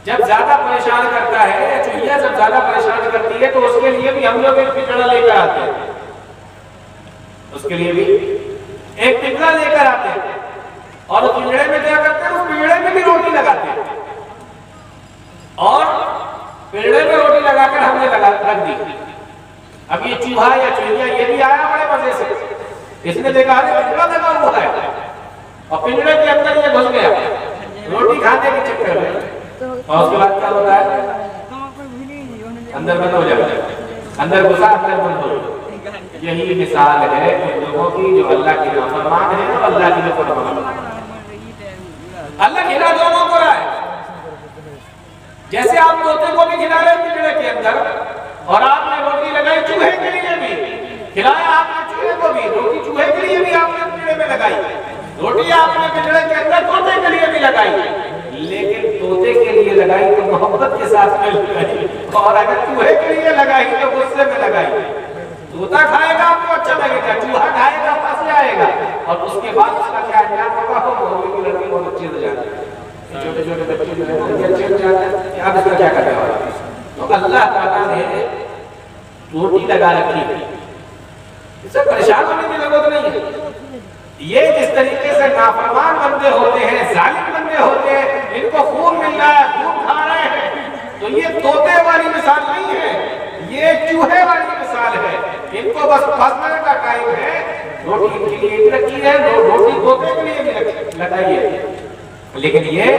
جب زیادہ پریشان کرتا ہے، چوہیا جب زیادہ پریشان کرتی ہے تو اس کے لیے بھی ہم لوگ ایک پنجرا لے کر آتے ہیں. اس کے لیے بھی ایک پنجرا لے کر آتے ہیں اور اس پنجرے میں کیا کرتے ہیں؟ اس پنجرے میں بھی روٹی لگاتے ہیں اور پنجرے میں روٹی لگا کر ہم نے رکھ دی. اب یہ چوہا یا چوہیا یہ بھی آیا بڑے مزے سے، اس نے دیکھا پنجرا لگا ہوا ہے اور پنجرے کے اندر یہ گھس گیا روٹی کھانے کے چکر میں. اور اس کے بعد کیا ہوتا ہے؟ اندر بند ہو جاتا ہے، اندر گھسا اندر بند ہو جاتا. یہی مثال ہے ان لوگوں کی جو اللہ کی نافرمان ہے اور اللہ کی نافرمان ہے. اللہ کھلا دونوں کو رہا ہے. جیسے آپ طوطے کو بھی کھلا رہے ہیں پنجرے کے اندر اور آپ نے روٹی لگائی چوہے کے لیے بھی کھلایا، آپ نے چوہے کو بھی روٹی چوہے کے لیے بھی آپ نے پنجرے میں لگائی، روٹی آپ نے پنجرے کے اندر طوطے کے لیے بھی لگائی. لیکن طوطے کے لیے لگائی تو محبت کے ساتھ میں لگائی اور اگر چوہے کے لیے لگائی تو غصے میں لگائی. طوطا کھائے گا آپ کو اچھا لگے گا، چوہا کھائے گا پھنس جائے گا اور اس کے بعد اس کا کیا انجام ہوگا؟ محبت کی لڑکی بہت اچھی ہو جاتی ہے، چھوٹے چھوٹے بچے جو ہیں اچھے ہو جاتے ہیں. اب اس کا کیا کرنے والا؟ تو اللہ تعالیٰ نے روٹی لگا رکھی ہے، اس سے پریشان ہونے کی ضرورت نہیں ہے. یہ جس طریقے سے نافرمان بندے ہوتے ہیں، ظالم بندے ہوتے ہیں، ان کو خون مل رہا ہے، خون کھا رہے ہیں، تو یہ طوطے والی مثال نہیں ہے، یہ چوہے والی مثال ہے. ان کو بس پھنسنے کا ٹائم ہے. روٹی ان کے لیے بھی رکھی ہے، روٹی طوطے کے لیے بھی لگائی ہے، لیکن یہ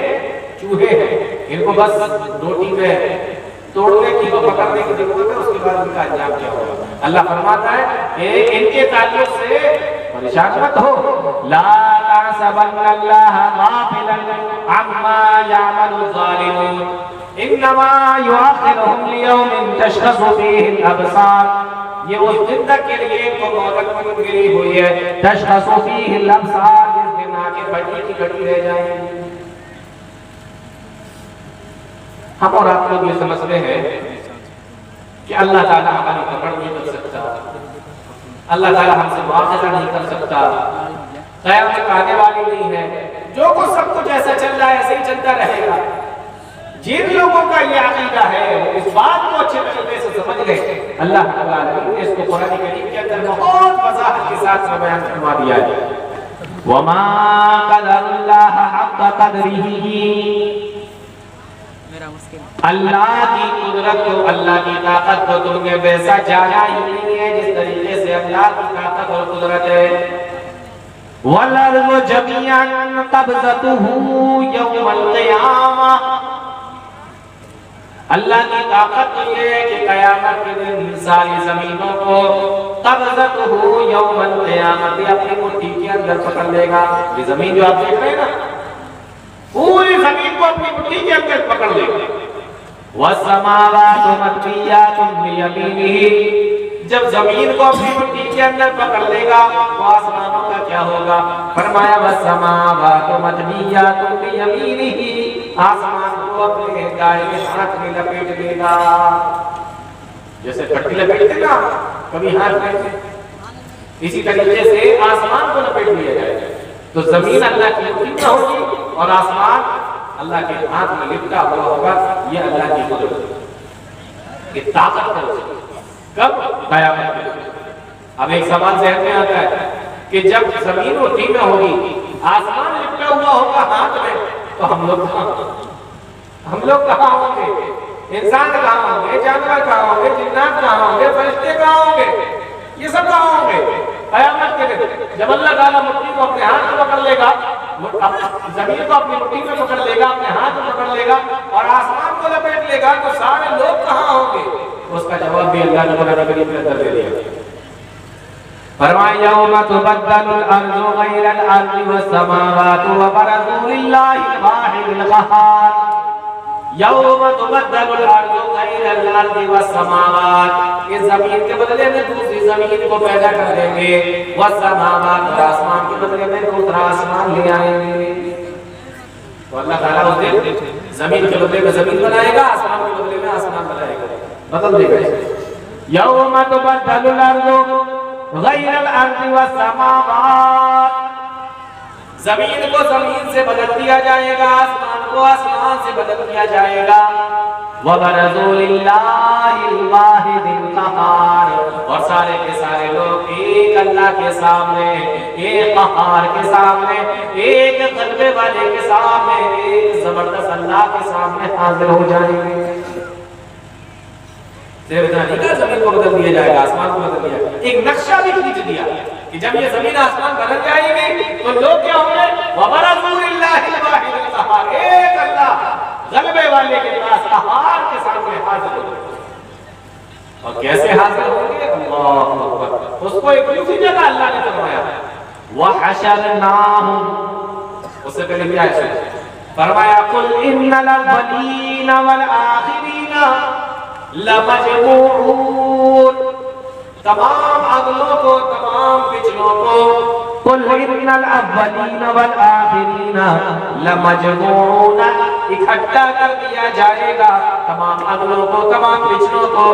چوہے ہیں، ان کو بس روٹی میں توڑنے کی کو پکڑنے کی ضرورت ہے. اس کے بعد ان کا انجام کیا ہوگا؟ اللہ فرماتا ہے کہ ان کے تعلق سے پریشان مت ہو. لا تحسبن اللہ غافلا عما يعمل الظالمون انما يؤخرهم ليوم تشخص فيه الابصار. یہ اس دن تک کے لیے کو مہلت منگری ہوئی ہے، تشخص فيه الابصار، جس دن آنکھیں بڑی کی گھڑی رہ جائیں گی. ہم اور آپ لوگ یہ سمجھتے ہیں کہ اللہ تعالیٰ ہماری پکڑ نہیں کر سکتا، اللہ تعالیٰ ہم سے مواخذہ نہیں کر سکتا، قیامت آنے والی نہیں ہے، جو کچھ سب کچھ ایسا چل رہا ہے ایسے ہی چلتا رہے گا. جن لوگوں کا یہ عقیدہ ہے اس بات کو اچھے طریقے سے سمجھ لیں. اللہ تعالیٰ نے اس کو قرآن کریم کے اندر بہت وضاحت کے ساتھ بیان فرما دیا ہے. وَمَا قَدَرَ اللَّهَ حَقَّ قَدْرِهِ. اللہ کی قدرت کو، اللہ کی طاقت کو تم نے ویسا جانا ہی نہیں ہے جس طریقے سے اللہ کی طاقت اور قدرت ہے. وَالْأَرْضُ جَمِيعًا قَبْضَتُهُ يَوْمَ الْقِيَامَةِ. اللہ کی طاقت تو یہ ہے کہ قیامت کے دن ساری زمینوں کو قبضتہ یوم القیامت اپنی مٹھی کے اندر پکڑ لے گا. یہ زمین جو آپ دیکھ رہے ہیں نا، پوری زمین کو اپنی مٹھی کے اندر پکڑ لے گا. والسماوات مطویات بیمینہ. جب زمین کو اپنی مٹھی کے اندر پکڑ لے گا تو آسمانوں کا کیا ہوگا؟ فرمایا والسماوات مطویات بیمینہ. آسمان کو اپنے دائیں ہاتھ میں لپیٹ لے گا، جیسے پٹی لپیٹتے نا کبھی ہاتھ میں، اسی طریقے سے آسمان کو لپیٹ لیا جائے گا. تو زمین اللہ کی مٹھی میں ہوگی اور آسمان اللہ کے ہاتھ میں لپٹا ہوا ہوگا. یہ اللہ کی قدرت، یہ طاقت ہے. کب؟ قیامت میں. اب ایک سوال ذہن میں آتا ہے کہ جب زمین مٹھی میں ہوگی، آسمان لپٹا ہوا ہوگا ہاتھ میں، تو ہم لوگ کہاں ہوں گے؟ انسان کہاں ہوں گے؟ جانور کہاں ہوں گے؟ جنات کہاں ہوں گے؟ فرشتے کہاں ہوں گے؟ یہ سب کہاں ہوں گے؟ قیامت کے دن جب اللہ تعالیٰ مٹھی کو اپنے ہاتھ میں پکڑ لے گا، زمین کو اپنی مٹھی میں پکڑ لے گا، اپنے ہاتھ میں پکڑ لے گا اور آسمان کو لپیٹ لے گا، تو سارے لوگ کہاں ہوں گے؟ اس کا جواب بھی اللہ نے قرآن کریم میں اندر دے دیا. فرمایا یوم تبدل الارض غیر الارض والسماوات وبرزوا للہ الواحد القہار. یوم تبدل الارض غیر الارض والسماوات. اس زمین کے بدلے میں دوسری زمین کو پیدا کر دیں گے، والسماوات، اور آسمان کے بدلے میں دوسرا آسمان لے آئیں گے. تو اللہ تعالیٰ اس دن زمین کے بدلے میں زمین بنائے گا، آسمان کے بدلے میں آسمان بنائے گا، بدل دے گا۔ یوم تبدل الارض غیر الارض والسماوات، زمین کو زمین سے بدل دیا جائے گا، آسمان کو آسمان سے بدل دیا جائے گا۔ وَبَرَزُوا لِلَّهِ الْوَاحِدِ الْقَهَّارِ، اور سارے کے سارے لوگ ایک اللہ کے سامنے، ایک قہار کے سامنے، ایک غلبے والے کے سامنے، ایک زبردست اللہ کے سامنے حاضر ہو جائیں گے۔ صرف اتنا نہیں کہ زمین کو بدل دیا جائے گا، آسمان کو بدل دیا جائے گا، ایک نقشہ بھی کھینچ دیا کہ جب یہ زمین آسمان بدل جائے گی تو لوگ کیا ہوں گے؟ وَبَرَزُوا لِلَّهِ الْوَاحِدِ الْقَهَّارِ، ایک اللہ غلبے والے کے پاس قہار کے سامنے حاضر ہو گئے۔ اور کیسے حاضر ہوں گے؟ اللہ اکبر، اس کو ایک دوسری جگہ اللہ نے فرمایا وَحَشَرْنَاهُمْ، اس سے پہلے کیا ہے؟ فرمایا قُلْ إِنَّ الْأَوَّلِينَ وَالْآخِرِينَ لَمَجْمُوعُونَ، تمام اگلوں کو، تمام پچھلوں کو، قُلْ إِنَّ الْأَوَّلِينَ وَالْآخِرِينَ لَمَجْمُوعُونَ، اکھٹا کر دیا جائے گا تمام اگلوں کو، تمام پچھلوں کو،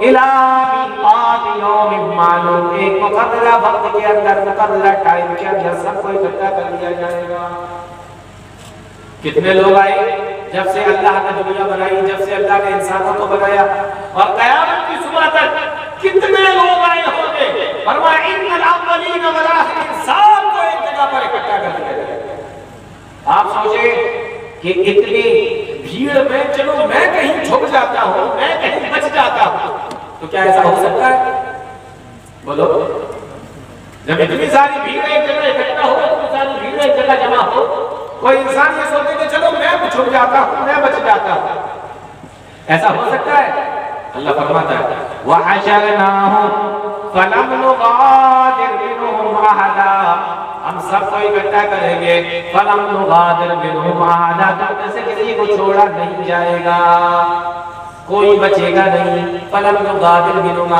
إِلَىٰ مِيقَاتِ يَوْمٍ مَّعْلُومٍ، ایک مقررہ وقت کے اندر، مقررہ ٹائم کے اندر سب کو اکٹھا کر دیا جائے گا۔ کتنے لوگ آئے جب سے اللہ نے دنیا بنائی، جب سے اللہ نے انسانوں کو بنایا، اور قیامت کی صبح تک کتنے لوگ آئے ہوں گے؟ فرمایا ان الاولین والآخرین، سب کو ایک جگہ پر اکٹھا کر دیا جائے گا۔ آپ سوچیں کہ اتنی بھیڑ میں چلو میں کہیں چھپ جاتا ہوں، میں کہیں بچ جاتا ہوں، تو کیا ایسا ہو سکتا ہے؟ بولو، جب اتنی ساری بھیڑ ایک جگہ اکٹھا ہو، اتنی ساری بھیڑ ایک جگہ جمع ہو، کوئی انسان یہ سوچے کہ چلو میں چھپ جاتا ہوں، میں بچ جاتا ہوں، ایسا ہو سکتا ہے؟ اللہ فرماتا ہے وَحَشَرْنَاهُمْ فَلَمْ نُغَادِرْ مِنْهُمْ أَحَدًا، ہم سب کو اکٹھا کریں گے، فَلَمْ نُغَادِرْ مِنْهُمْ أَحَدًا، تم میں سے کسی کو چھوڑا نہیں جائے گا، کوئی بچے گا نہیں، فَلَمْ نُغَادِرْ مِنْهُمْ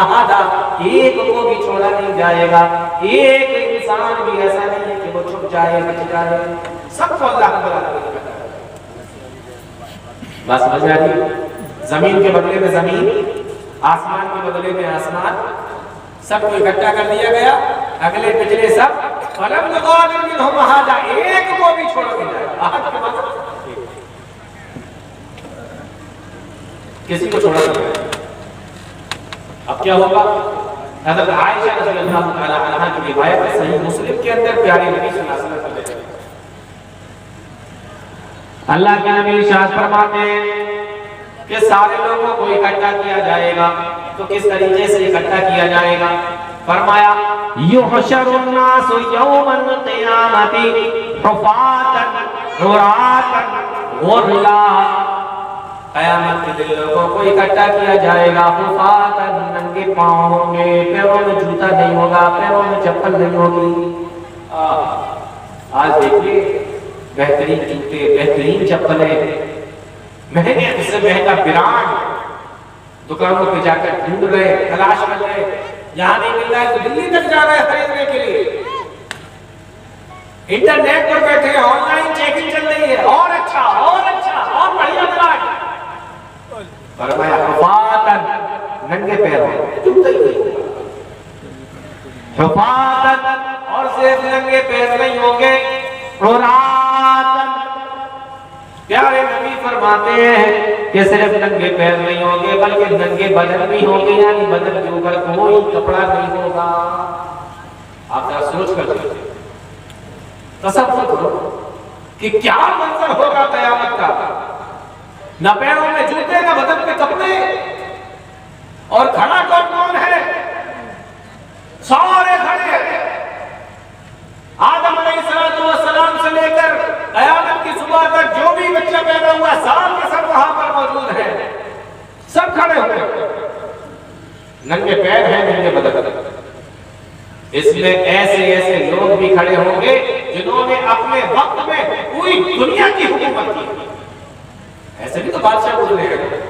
أَحَدًا، ایک کو بھی چھوڑا نہیں جائے گا، ایک انسان بھی ایسا نہیں ہے کہ وہ چھپ جائے، بچ جائے، سب کو اللہ نے بلا دیا۔ بس بجا دی، زمین کے بدلے میں زمین، آسمان کے بدلے میں آسمان، سب کو اکٹھا کر دیا گیا، اگلے پچھلے سب، فَلَمْ نُغَادِرْ مِنْهُمْ أَحَدًا، ایک کو بھی چھوڑ نہیں جائے گا، احد کے معنی کسی کو چھوڑا نہیں جائے گا۔ اب کیا ہوگا؟ حضرت عائشہ رضی اللہ تعالی عنہا کی روایت ہے، صحیح مسلم کے اندر، پیارے نبی صلی اللہ علیہ وسلم کا، اللہ کے نبی ارشاد فرماتے ہیں کہ سارے لوگوں کو اکٹھا کیا جائے گا، تو کس طریقے سے اکٹھا کیا جائے گا؟ فرمایا یحشر الناس یوم القیامت حفاة عراة غرلا، قیامت کے دن لوگوں کو اکٹھا کیا جائے گا، حفاة، ننگے پاؤں ہوں گے، پیروں میں جوتا نہیں ہوگا، پیروں میں چپل نہیں ہوگی۔ آج دیکھیے بہترین جوتے، بہترین چپلیں، مہنگے سے مہنگا برانڈ، دکانوں پہ جا کر ڈھونڈ رہے، تلاش کر رہے، یہاں نہیں مل رہا ہے تو دلی تک جا رہے ہیں خریدنے کے لیے، انٹرنیٹ پر بیٹھے ہیں، آن لائن چیکنگ چل رہی ہے، اور اچھا اور بڑھیا برانڈ۔ فرمایا حفاظن، ننگے پیروں، جوتا ہی نہیں، حفاظن، اور صرف ننگے پیر نہیں ہوں گے، عراة، پیارے نبی فرماتے ہیں کہ صرف ننگے پیر نہیں ہوں گے بلکہ ننگے بدن بھی ہوں گے، یعنی بدن کے اوپر کوئی کپڑا نہیں ہوگا۔ آپ ذرا سوچ کر دیکھیں، تصور کرو کہ کیا منظر ہوگا قیامت کا، نہ پیروں میں جوتے، نہ بدن پہ کپڑے، اور کھڑا کون ہے؟ سارے کھڑے ہیں، آدم علیہ السلام سے لے کر قیامت کی صبح تک جو بھی بچہ پیدا ہوا سب کے سب وہاں پر موجود ہیں، سب کھڑے ہوئے، ننگے پیر ہیں، ننگے بدن۔ اس میں ایسے لوگ بھی کھڑے ہوں گے جنہوں نے اپنے وقت میں پوری دنیا کی حکومت کی، ایسے بھی تو بادشاہ گزرے ہیں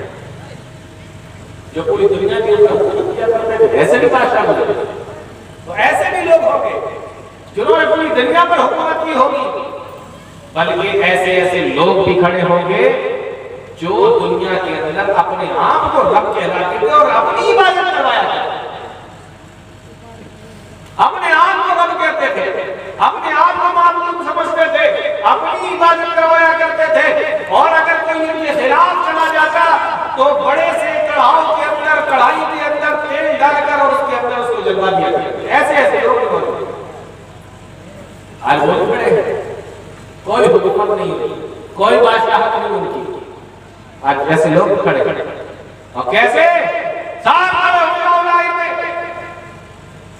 جو پوری دنیا کی حکومت کیا کرتے تھے، ایسے بھی بادشاہ گزرے، تو ایسے بھی لوگ ہوں گے جنہوں نے پوری دنیا پر حکومت کی ہوگی، بلکہ ایسے ایسے لوگ بھی کھڑے ہوں گے جو دنیا کے اندر اپنے آپ کو رب کہلاتے تھے اور اپنی عبادت کروایا کرتے تھے، اپنے آپ کو رب کہتے تھے، اپنے آپ کو معبود سمجھتے تھے، اپنی عبادت کروایا کرتے تھے، اور اگر کوئی ان کے خلاف چلا جاتا تو بڑے سے کڑھائی کے اندر تیل ڈال کر اور اس کے اندر اس کو جلوا دیا کرتے۔ ایسے ایسے لوگ ہوتے ہیں۔ آج بہت بڑے ہیں، کوئی حکومت نہیں ہوتی، کوئی بادشاہت نہیں ان کی، آج ایسے لوگ کھڑے اور کیسے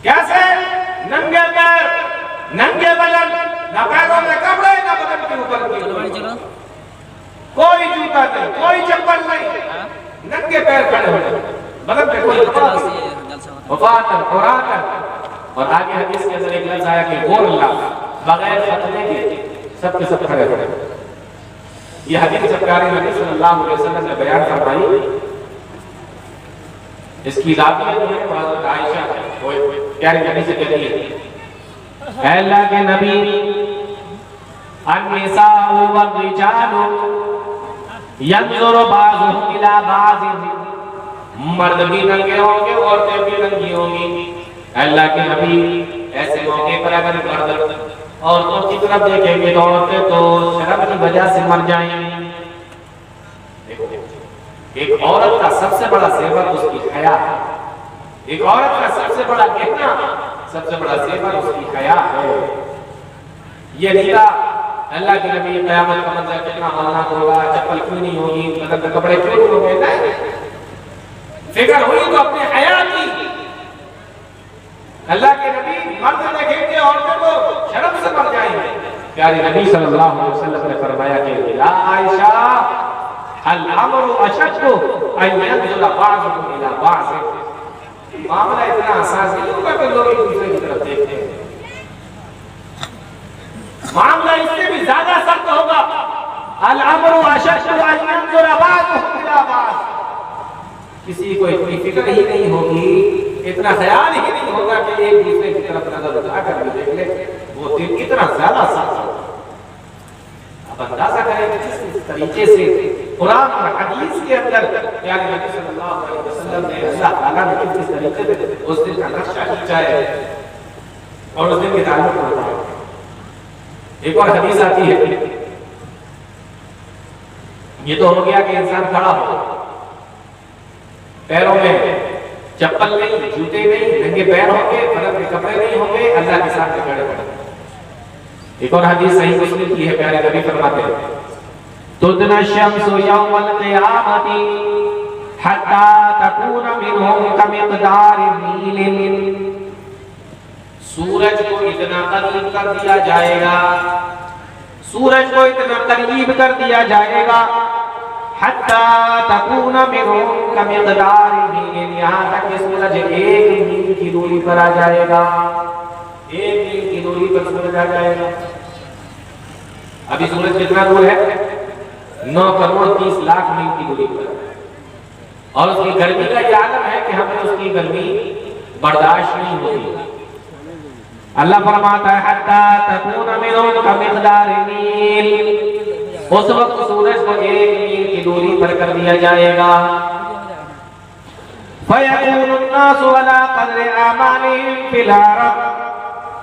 کیسے ننگے پیر، ننگے بدن، نہ پیروں میں کپڑے نہ بدن کے اوپر کوئی جوتا نہیں، کوئی چپل نہیں، ننگے پیر کھڑے ہوئے، بدن پہ کوئی کپڑا نہیں، وفاتن قرآن۔ اور آگے حدیث کے اندر ایک لفظ آیا کہ غور اللہ، بغیر ختنے کے سب کے سب کھڑے ہوئے۔ یہ حدیث جب پیارے نبی صلی اللہ علیہ وسلم نے بیان فرمائی، اس کی راویہ جو ہے حضرت عائشہ پیارے نبی سے کہتی ہے، اے اللہ کے نبی، النساء والرجال ينظر بعضهم الى بعض، مرد بھی ننگے ہوں گے، عورتیں بھی ننگی ہوں گی۔ اللہ کے نبی، ایسے موقع پر اگر مرد عورتوں کی طرف دیکھیں گے تو عورتیں تو شرم کی وجہ سے مر جائیں گی۔ ایک عورت کا سب سے بڑا زیور اس کی حیا ہے، ایک عورت کا سب سے بڑا گہنا، سب سے بڑا زیور اس کی حیا ہے۔ یہ نہیں اللہ کے نبی قیامت کا منظر کتنا ہولناک ہوگا، چپل کیوں نہیں ہوگی، بدن میں کپڑے کیوں نہیں ہوں گے، فکر ہوئی تو اپنے حیا کی۔ اللہ کے نبی مرد دیکھیں گے عورتوں کو شرم سے مر جائیں گے۔ پیارے نبی صلی اللہ علیہ وسلم نے فرمایا کہ یا عائشہ الامر اشد ان ينظر بعضكم الى بعض، معاملہ اتنا آسان نہیں ہوگا کہ لوگ ایک دوسرے کی طرف دیکھتے ہیں، معاملہ اس سے بھی زیادہ سخت ہوگا۔ الامر اشد ان ينظر بعضكم الى بعض، کسی کو اتنی فکر ہی نہیں ہوگی، اتنا خیال ہی نہیں ہوگا کہ ایک دوسرے کی طرف نظر اٹھا کر بھی دیکھ لے، وہ دن اتنا زیادہ سخت ہوگا۔ اب اندازہ کریں کہ کس طریقے سے قرآن اور حدیث کے اندر پیارے نبی صلی اللہ علیہ وسلم نے اللہ تعالیٰ نے کس طریقے سے اس دن کا نقشہ کھینچا ہے اور اس دن کے تعلق کو بتایا۔ ایک اور حدیث آتی ہے، یہ تو ہو گیا کہ انسان کھڑا ہو، پیروں میں چپل نہیں، جوتے نہیں، ننگے پیر ہوں گے، بدن میں کپڑے نہیں ہوں گے، اللہ کے سامنے کھڑے ہوں گے۔ ایک اور حدیث صحیح مسلم کی ہے، پیارے نبی فرماتے ہیں تدنى الشمس يوم القيامة حتى تكون منهم كمقدار النيل، سورج کو اتنا قریب کر دیا جائے گا، سورج کو اتنا قریب کر دیا جائے گا، حتى تكون منهم كمقدار النيل، یہاں تک کہ سورج ایک میل کی دوری پر آ جائے گا، ایک میل کی دوری پر سورج آ جائے گا۔ ابھی سورج کتنا دور ہے؟ 9 کروڑ 30 لاکھ میل کی دوری پر، اور اس کی گرمی کا یہ عالم ہے کہ ہمیں اس کی گرمی برداشت نہیں ہوتی۔ اللہ فرماتا ہے حتی تکون منهم کمقدار النیل، اس وقت سورج کو 1 میل کی دوری پر کر دیا جائے گا۔ فیکون الناس علی قدر اعمالهم فی الارض،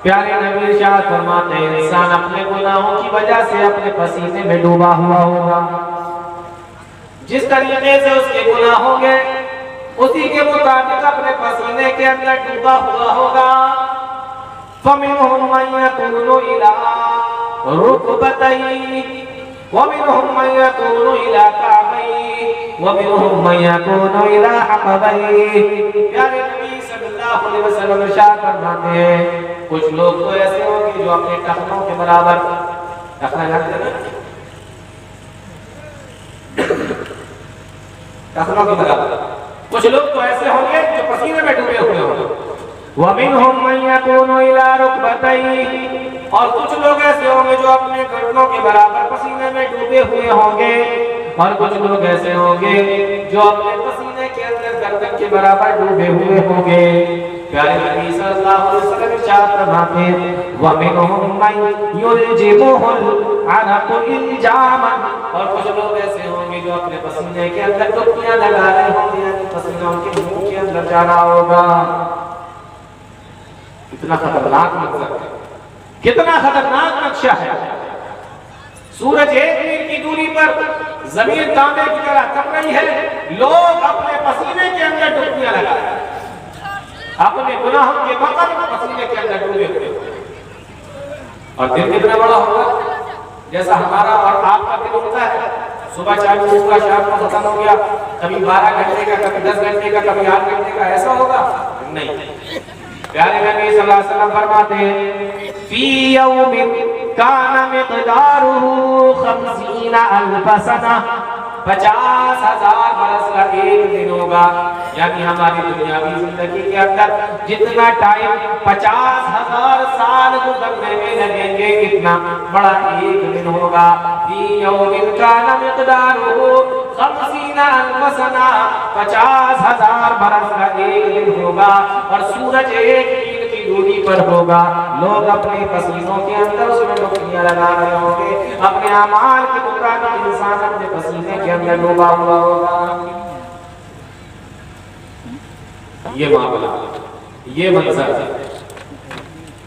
پیارے نبی ارشاد فرماتے ہیں انسان اپنے گناہوں کی وجہ سے اپنے پسینے میں ڈوبا ہوا ہوگا، جس طریقے سے اس کے گناہ ہوں گے اسی کے مطابق اپنے پسینے کے اندر ڈوبا ہوا ہوگا۔ فَمِنْهُمْ مَنْ يَكُونُ إِلَىٰ رُكْبَتَيْهِ وَمِنْهُمْ مَنْ يَكُونُ إِلَىٰ كَعْبَيْهِ وَمِنْهُمْ مَنْ يَكُونُ إِلَىٰ حَقَبَيْهِ۔ پیارے نبی صلی اللہ علیہ وسلم ارشاد فرماتے ہیں کچھ لوگ تو ایسے ہوں گے جو اپنے ٹخنوں کے برابر، ٹخنا جانتے ہیں ٹخنوں کے برابر، کچھ لوگ تو ایسے ہوں گے جو پسینے میں ڈوبے ہوئے ہوں گے۔ وَمِنْهُمْ مَنْ يَكُونُ إِلَىٰ رُكْبَتَيْهِ، اور کچھ لوگ ایسے ہوں گے جو اپنے گھٹنوں کے برابر پسینے میں ڈوبے ہوئے ہوں گے، اور کچھ لوگ ایسے ہوں گے جو اپنے پسینے کے اندر گردن کے برابر ڈوبے ہوئے ہوں گے۔ پیارے نبی صلی اللہ علیہ وسلم ارشاد فرماتے ہیں وَمِنْهُمْ مَنْ يُلْجِمُهُ الْعَرَقُ إِلْجَامًا، اور کچھ لوگ ایسے ہوں گے جو اپنے پسینے کے اندر ڈبکیاں لگا رہے ہوں گے، یعنی پسینہ ان کے منہ کے اندر جا رہا ہوگا۔ کتنا خطرناک منظر ہے، کتنا خطرناک نقشہ ہے۔ سورج 1 میل کی دوری پر زمین تانبے کی طرح تپ رہی ہے، لوگ اپنے پسینے کے اندر ڈبکیاں لگا رہے ہیں، اپنے گناہوں کے وقت پسینے کے اندر ڈوبے ہوئے، اور دن کتنا بڑا ہوگا جیسا ہمارا اور آپ کا دن ہوتا ہے، صبح 4 بجے کا شام کو ختم ہو گیا، کبھی 12 گھنٹے کا، کبھی 10 گھنٹے کا، کبھی 8 گھنٹے کا، ایسا ہوگا نہیں۔ پیارے نبی صلی اللہ علیہ وسلم فرماتے ہیں فی یوم کان مقدارہ 50,000 سنہ، 50,000 برس کا ایک دن ہوگا، یعنی ہماری دنیاوی زندگی کے اندر جتنا ٹائم 50,000 سال گزرنے میں لگیں گے، اتنا بڑا ایک دن ہوگا۔ فی یوم کان مقدارہ 50,000 سنہ، 50,000 برس کا ایک دن ہوگا، اور سورج 1 میل کی دوری پر ہوگا، لوگ اپنے پسینوں کے اندر اس میں ڈبکیاں لگا رہے ہوں گے، اپنے اعمال کے مطابق انسان اپنے پسینے کے اندر ڈوبا ہوا ہوگا۔ یہ معاملہ، یہ منظر ہے،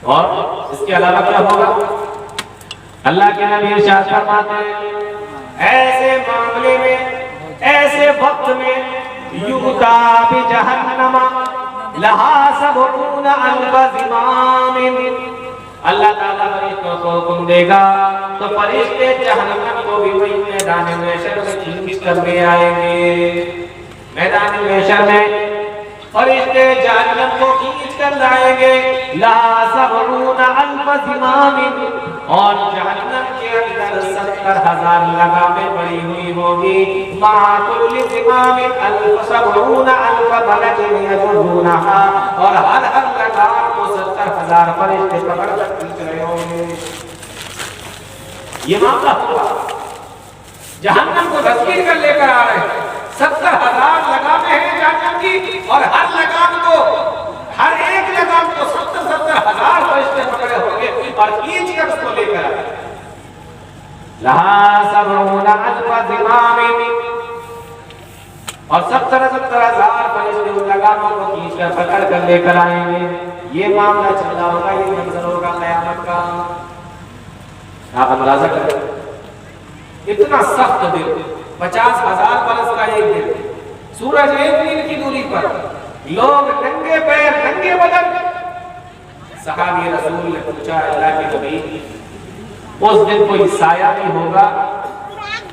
اور اس کے علاوہ کیا ہوگا؟ اللہ کے نبی ارشاد فرماتے ہیں ایسے معاملے میں، ایسے وقت میں یُؤْتَى بِجَہَنَّمَ لَهَا 70 أَلْفَ زِمَامٍ، اللہ تعالیٰ فرشتوں کو حکم دے گا تو فرشتے جہنم کو بھی وہی میدان محشر میں کھینچ کر لے آئیں گے۔ میدان محشر میں فرشتے جہنم کو کھینچ کر لائیں گے، لَهَا 70 أَلْفَ زِمَامٍ، اور جہنم کے اندر 70,000 لگامیں پڑی ہوئی ہوگی، مَعَ كُلِّ زِمَامٍ 70 أَلْفَ مَلَكٍ يَجُرُّونَهَا، اور ہر لگام کو 70,000 فرشتے پکڑ کر کھینچ رہے ہوں گے۔ یہ معاملہ ہوگا، جہنم کو دستگیر کر لے کر آ رہے ہیں، 70,000 لگامیں ہیں جہنم کی، اور ہر لگام کو، ہر ایک لگام کو 70,000 فرشتے پکڑے ہوں گے اور کھینچ کر اس کو لے کر آئے۔ لَهَا 70 أَلْفَ زِمَامٍ، اور 70,000 فرشتے ان لگاموں کو کھینچ کر پکڑ کر لے کر آئیں گے۔ یہ معاملہ چل رہا ہوگا، یہ منظر ہوگا قیامت کا۔ آپ اندازہ کریں اتنا سخت دن، 50,000 برس کا ایک دن، سورج 1 میل کی دوری پر، لوگ ننگے پیر، ننگے بدن۔ صحابی رسول نے پوچھا اللہ کے نبی اس دن کوئی سایہ بھی ہوگا؟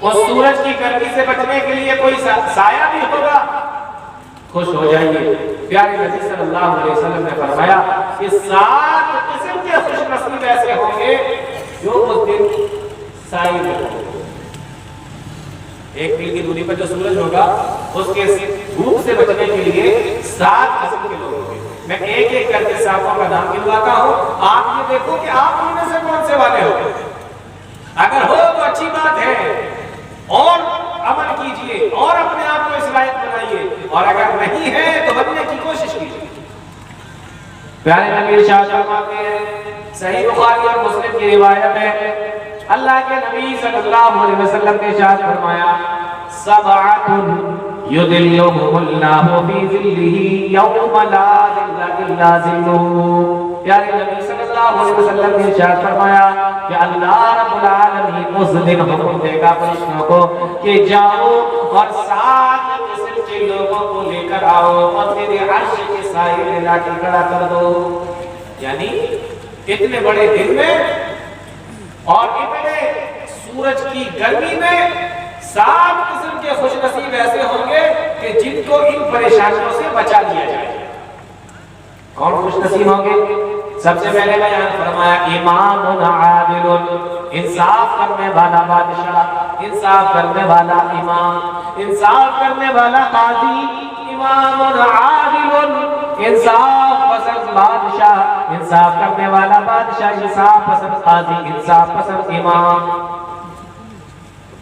اس سورج کی گرمی سے بچنے کے لیے کوئی سایہ بھی ہوگا؟ خوش ہو جائیے، پیارے نبی صلی اللہ علیہ وسلم نے فرمایا کہ 7 قسم کے خوش نصیب ایسے ہوں گے جو اس دن سائے میں ہوں گے۔ 1 میل کی دوری پر جو سورج ہوگا اس کے دھوپ سے بچنے کے لیے 7 قسم کے لوگ ہوں گے۔ میں ایک ایک کر کے صاحبوں کا نام گنواتا ہوں، آپ یہ دیکھو کہ آپ ان میں سے کون سے والے ہو۔ اگر ہو تو اچھی بات ہے، اور عمل کیجئے اور اپنے آپ کو اس لائق بنائیے، اور اگر نہیں ہے تو بننے کی کوشش کیجئے۔ پیارے نبی ارشاد فرماتے ہیں، صحیح بخاری اور مسلم کی روایت ہے، اللہ کے نبی صلی اللہ علیہ وسلم نے ارشاد فرمایا سبعۃ یظلھم اللہ فی ظلہ یوم لا ظل الا ظلہ۔ پیارے نبی صلی اللہ علیہ وسلم نے ارشاد فرمایا کہ اللہ رب العالمین اس دن حکم دے گا فرشتوں کو کہ جاؤ اور 7 قسم کے لوگوں کو لے کر آؤ اور میرے عرش کے سائے میں لا کے کھڑا کر دو۔ یعنی اتنے بڑے دن میں اور اتنے سورج کی گرمی میں 7 قسم کے خوش نصیب ایسے ہوں گے کہ جن کو ان پریشانیوں سے بچا لیا جائے۔ کون خوش نصیب ہوں گے؟ سب سے پہلے بیان فرمایا امام عادل، انصاف کرنے والا بادشاہ، انصاف کرنے والا امام، انصاف کرنے والا قاضی، امام عادل، انصاف پسند بادشاہ، انصاف کرنے والا بادشاہ، انصاف پسند قاضی، انصاف پسند امام۔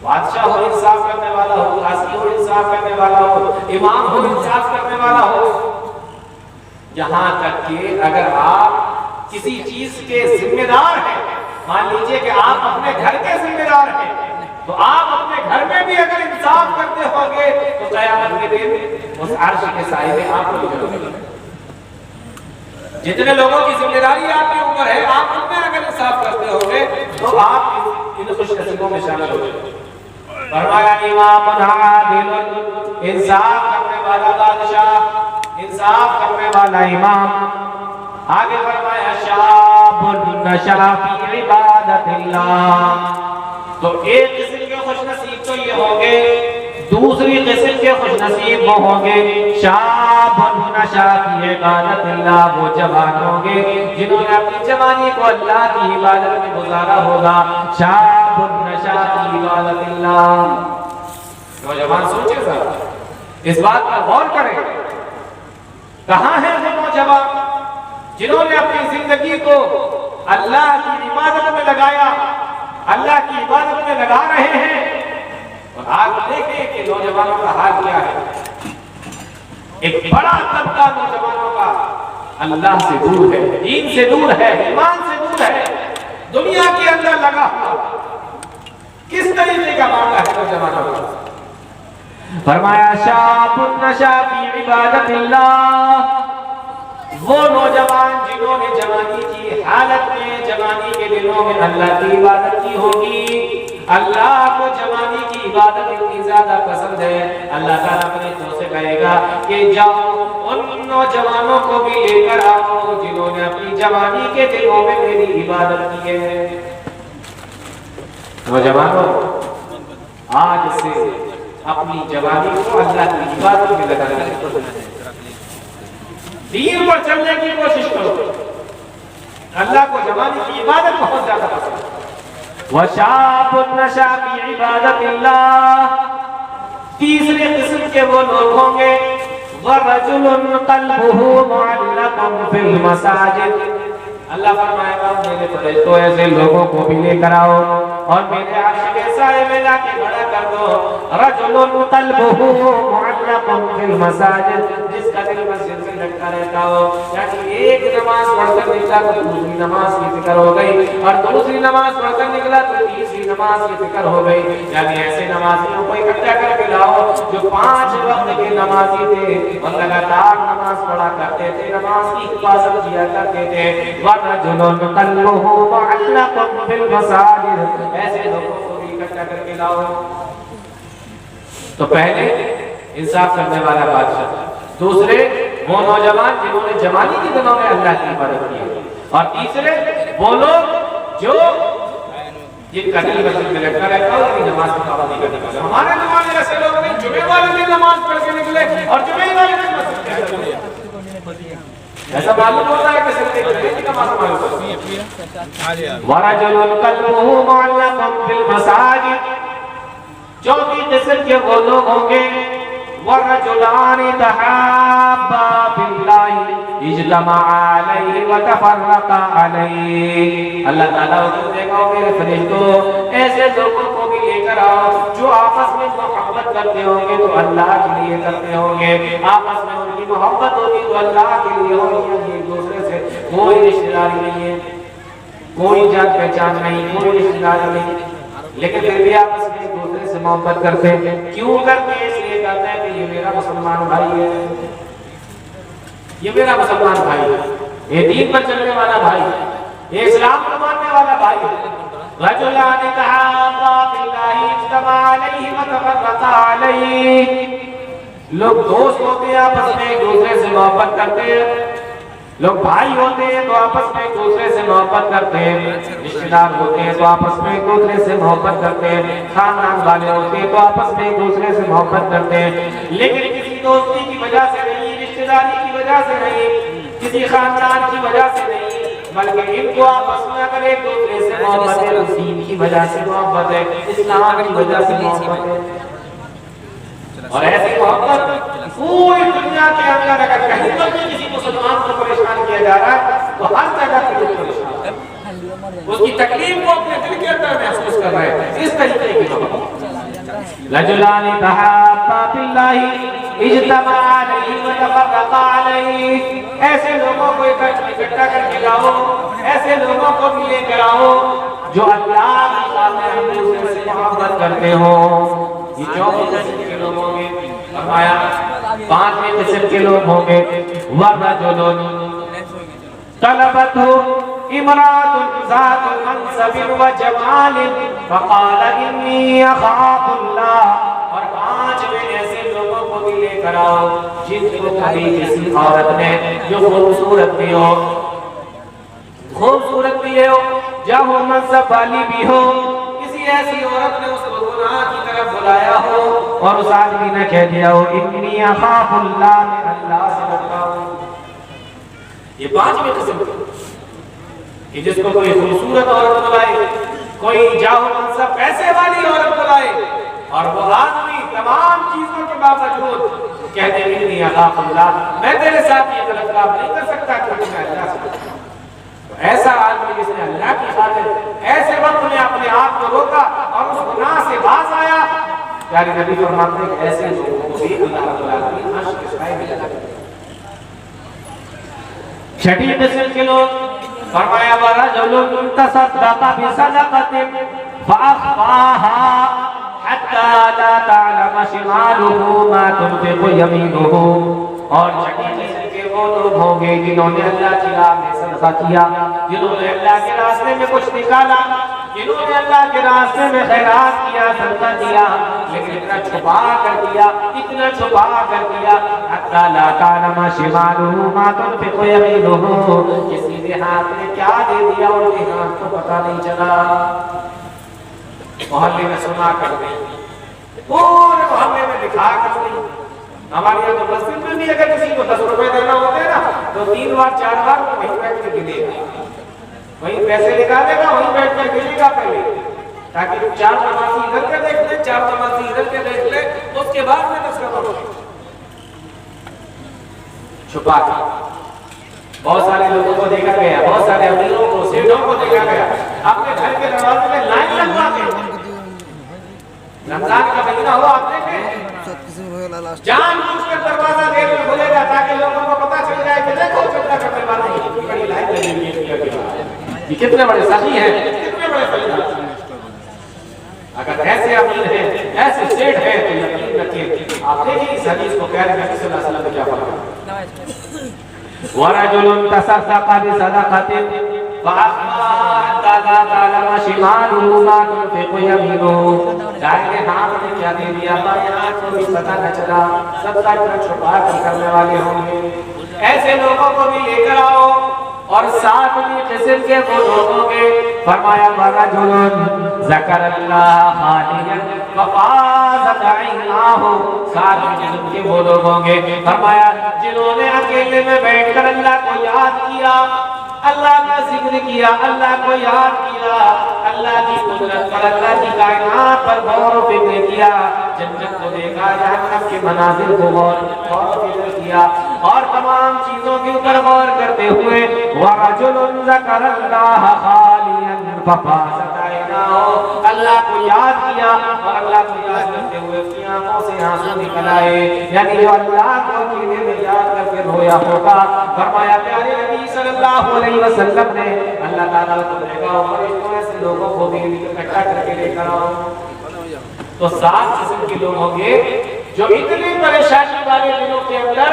بادشاہ ہو انصاف کرنے والا ہو، قاضی ہو انصاف کرنے والا ہو، امام ہو انصاف کرنے والا ہو۔ یہاں تک کہ اگر آپ کسی چیز کے ذمہ دار ہیں، مان لیجئے کہ آپ اپنے گھر کے ذمہ دار ہیں، تو آپ اپنے گھر میں بھی اگر انصاف کرتے ہوں گے تو قیامت کے دن اس عرش کے سائے میں آپ کو ملو گے۔ جتنے لوگوں کی ذمہ داری آپ کے اوپر ہے، آپ ان میں اگر انصاف کرتے ہوں گے تو آپ ان خوش نصیبوں میں شامل ہو جائیں۔ فرمایا امام عادل، انصاف کرنے والا بادشاہ، انصاف کرنے والا امام۔ آگے فرمایا شاب نشا فی عبادت اللہ، تو ایک قسم کے خوش نصیب تو یہ ہوں گے، دوسری قسم کے خوش نصیب وہ ہوں گے شاب نشا فی عبادت اللہ، وہ جوان ہوں گے جنہوں نے اپنی جوانی کو اللہ کی عبادت میں گزارا ہوگا۔ شاب نشا فی عبادت اللہ، نوجوان سوچے گا، اس بات پر غور کریں، کہاں ہیں وہ نوجوان جنہوں نے اپنی زندگی کو اللہ کی عبادت میں لگایا، اللہ کی عبادت میں لگا رہے ہیں؟ اور آج دیکھیں کہ نوجوانوں کا حال کیا ہے۔ ایک بڑا طبقہ نوجوانوں کا اللہ سے دور ہے، دین سے دور ہے، ایمان سے دور ہے، دنیا کے اندر لگا ہوا۔ کس طریقے کا معاملہ ہے نوجوانوں کا؟ فرمایا شاب نشا فی عبادت اللہ، وہ نوجوان جنہوں نے جوانی کی حالت میں، جوانی کے دنوں میں اللہ کی عبادت کی ہوگی۔ اللہ کو جوانی کی عبادت اتنی زیادہ پسند ہے، اللہ تعالیٰ اپنے تو سے کہے گا کہ جاؤ ان نوجوانوں کو بھی لے کر آؤ جنہوں نے اپنی جوانی کے دنوں میں میری عبادت کی ہے۔ نوجوانوں، آج سے اپنی جوانی کو اللہ کی عبادت میں لگانا ہے، دین پر چلنے کی کوشش کرو۔ اللہ کو جوانی کی عبادت بہت زیادہ پسند ہے۔ وَشَابٌ نَشَأَ فِي عِبَادَةِ اللَّهِ، تیسرے قسم کے وہ لوگ ہوں گے وَرَجُلٌ قَلْبُهُ مُعَلَّقٌ فِي الْمَسَاجِدِ، اللہ فرمائے گا میرے فرشتوں ایسے لوگوں کو بھی لے کر آؤ اور میرے عرش کے سائے میں لا کے کھڑا کر دو۔ رجل قلبہ معلق فی المساجد، جس کا دل مسجد سے لٹکا رہتا ہو، یعنی ایک نماز پڑھ کر نکلا تو دوسری نماز کی فکر ہو گئی، اور دوسری نماز پڑھ کر نکلا تو تیسری نماز کی فکر ہو گئی۔ یعنی ایسے نمازیوں کو اکٹھا کر کے لاؤ جو 5 وقت کے نمازی تھے اور لگاتار نماز پڑھا کرتے تھے، نماز کی حفاظت کیا کرتے تھے۔ رجل قلبه معلق في المساجد، ایسے لوگوں کو بھی اکٹھا کر کے لاؤ۔ تو پہلے انصاف کرنے والا بادشاہ، دوسرے وہ نوجوان جنہوں نے جوانی کے دنوں میں اللہ کی عبادت کی، اور تیسرے وہ لوگ جو جن کا دل مسجد میں لٹکا رہتا ہے اور نماز کی پابندی کرنے والے۔ ہمارے زمانے میں ایسے لوگ ہیں جمعے والے دن نماز پڑھ کے نکلے اور جمعے والے دن مسجد میں چلے گئے۔ ایسا معلوم ہوتا ہے کہ سکتے ہیں کا معلوم ہے۔ وَرَجُلٌ قَلْبُهُ مُعَلَّقٌ فِي الْمَسَاجِدِ، چوتھی قسم کے وہ لوگ ہوں گے وَرَجُلَانِ تَحَابَّا فِي اللَّهِ اجْتَمَعَا عَلَيْهِ وَتَفَرَّقَا عَلَيْهِ، اللہ تعالیٰ حکم دے گا میرے فرشتوں ایسے لوگوں کو بھی لے کر آؤ جو آپس میں محبت کرتے ہوں گے تو اللہ کے لیے کرتے ہوں گے، آپس میں ان کی محبت ہوگی تو اللہ کے لیے ہوگی، ایک دوسرے سے کوئی رشتہ داری نہیں ہے، کوئی جان پہچان نہیں، کوئی رشتہ داری نہیں، لیکن پھر بھی آپس میں ایک دوسرے سے محبت کرتے ہیں۔ کیوں کرتے ہیں؟ اس لیے کرتے ہیں کہ یہ میرا مسلمان بھائی ہے، یہ میرا مسلمان بھائی ہے، یہ دین پر چلنے والا بھائی ہے، یہ اسلام کو ماننے والا بھائی ہے۔ رجلان تحابا فی اللہ اجتمعا علیہ وتفرقا علیہ، لوگ دوست ہوتے ہیں آپس میں ایک دوسرے سے محبت کرتے ہیں، لوگ بھائی ہوتے ہیں تو آپس میں ایک دوسرے سے محبت کرتے ہیں، رشتہ دار ہوتے ہیں تو آپس میں ایک دوسرے سے محبت کرتے ہیں، خاندان والے ہوتے ہیں تو آپس میں ایک دوسرے سے محبت کرتے ہیں، لیکن کسی دوستی کی وجہ سے نہیں، رشتہ داری کی وجہ سے نہیں، کسی خاندان کی وجہ سے نہیں، بلکہ ان کو آپس میں اگر ایک دوسرے سے محبت ہے، دین کی وجہ سے محبت ہے، اسلام کی وجہ سے محبت ہے، اور ایسی محبت پوری دنیا کے اندر اگر کہیں پر بھی کسی مسلمان کو پریشان کیا جا رہا ہے تو ہر جگہ پہ لوگ پریشان ہے، اس کی تکلیف کو اپنے دل کے اندر محسوس کر رہے ہیں، اس طریقے کی محبت۔ رجلان تحابا فی اللہ اجتمع علیہ وتفرق علیہ، ایسے لوگوں کو اکٹھا کر کے لاؤ، ایسے لوگوں کو بھی لے کر آؤ جو اللہ کی خاطر سے محبت کرتے ہو۔ یہ 24 قسم کے لوگ ہوں گے، فرمایا 5ویں قسم کے لوگ ہوں گے، وَرَجُلٌ طَلَبَتْهُ امرأة ذات منصب وجمال فقال إني أخاف الله، اور 5 میں ایسے لوگوں کو بھی لے کر آؤ جن کو کبھی کسی عورت نے جو خوبصورت بھی ہو، خوبصورت بھی ہو، جب وہ منصب والی بھی ہو، کسی ایسی عورت نے اس کو گناہ کی طرف بلایا ہو اور اس آدمی نے کہہ دیا ہو انی اخاف اللہ، میں اللہ سے ڈرتا ہوں۔ یہ 5ویں قسم کہ جس کو کوئی خوبصورت عورت بلائے، کوئی جاہ و منصب پیسے والی عورت بلائے اور وہ آدمی تمام چیزوں کے باوجود کہتے ہیں انی اخاف اللہ، میں تیرے ساتھ یہ غلط کام نہیں کر سکتا کیونکہ میں اللہ سے ڈرتا ہوں۔ ایسا آدمی جس نے اللہ کی خاطر ایسے وقت میں اپنے آپ کو روکا اور اس گناہ سے باز آیا، پیارے نبی فرماتے ہیں کہ ایسے لوگوں کو بھی اللہ رب العالمین عرش کے سائے میں جگہ دیتا ہے۔ 6 قسم کے لوگ، فرمایا وَرَجُلٌ تَصَدَّقَ بِصَدَقَةٍ فَأَخْفَاهَا حَتَّى لَا تَعْلَمَ شِمَالُهُ مَا تُنْفِقُ يَمِينُهُ، اور 6 قسم کے وہ لوگ ہوں گے جنہوں نے اللہ کی راہ میں صدقہ کیا، جنہوں نے اللہ کے راستے میں کچھ نکالا، جنہوں نے اللہ کے راستے میں خیرات کیا، صدقہ دیا، لیکن اتنا چھپا کر دیا، اتنا چھپا کر دیا حتی لا تعلم شمالہ ما تنفق یمینہ، کسی نے ہاتھ میں کیا دے دیا اور ان ہاتھ کو پتہ نہیں چلا۔ محلے میں سنا کرتے پورے محلے میں دکھا کرتے، ہمارے یہاں تو مسجد میں بھی اگر کسی کو 10 روپے دینا ہوتے ہیں نا تو 3 بار 4 بار وہیں بیٹھ کے گنے گا، وہیں پیسے نکالے گا، وہیں بیٹھ کے گنے گا پہلے، تاکہ 4 نمازی ادھر کے دیکھ لیں، 4 نمازی ادھر کے دیکھ لیں، اس کے بعد میں 10 کا کرو چھپا کر۔ بہت سارے لوگوں کو دیکھا گیا، بہت سارے امیروں کو، سیٹوں کو دیکھا گیا اپنے گھر کے دروازے میں لائن لگوا کے، رمضان کا مہینہ ہوا آپ دیکھیں جان بوجھ کر دروازہ دیر میں کھولے گا تاکہ لوگوں کو پتہ چل جائے کہ دیکھو چلتا کرنے والے کتنی بڑی لائن لگی ہوئی ہے، یہ کتنے بڑے سخی ہیں، کتنے بڑے فریاد۔ اگر ایسے امیر ہیں، ایسے سیٹ ہیں تو یقین رکھیں آپ دیکھیں اس حدیث کو کہہ رہے ہیں صلی اللہ علیہ وسلم نے کیا فرمایا، وَرَجُلٌ تَصَدَّقَ بِصَدَقَةٍ فَأَخْفَاهَا حَتَّى لَا تَعْلَمَ شِمَالُهُ مَا تُنْفِقُ يَمِينُهُ، دائیں ہاتھ نے کیا دے دیا، بائیں ہاتھ کو بھی پتہ نہ چلا، سب کا چھپا کر کرنے والے ہوں گے۔ ایسے لوگوں کو بھی لے کر آؤ، اور 7ویں قسم کے وہ لوگ ہوں گے، فرمایا وَرَجُلٌ ذَكَرَ اللَّهَ خَالِيًا فَفَاضَتْ عَيْنَاهُ، 7ویں قسم کے وہ لوگ ہوں گے، فرمایا جنہوں نے اکیلے میں بیٹھ کر اللہ کو یاد کیا، اللہ کا ذکر کیا، اللہ کو یاد کیا، اللہ کی قدرت پر، اللہ کی کائنات پر غور و فکر کیا، جنت کو دیکھا، جہنم کے مناظر کو غور و فکر کیا، اور تمام چیزوں کے اوپر غور کرتے ہوئے وَرَجُلٌ ذَكَرَ اللَّهَ خَالِيًا فَفَاضَتْ عَيْنَاهُ، اللہ کو یاد کیا اور اللہ کو یاد کرتے ہوئے اس کی آنکھوں سے آنسو نکل آئے، یعنی جو اللہ کو اکیلے میں یاد کر کے رویا ہوگا، فرمایا پیارے نبی صلی اللہ علیہ وسلم نے اللہ تعالیٰ کو دے گا اور اس کو ایسے لوگوں کو بھی اکٹھا کر کے لے کر آؤ۔ تو 7 قسم کے لوگ ہوں گے جو اتنی پریشانی والے دنوں کے اندر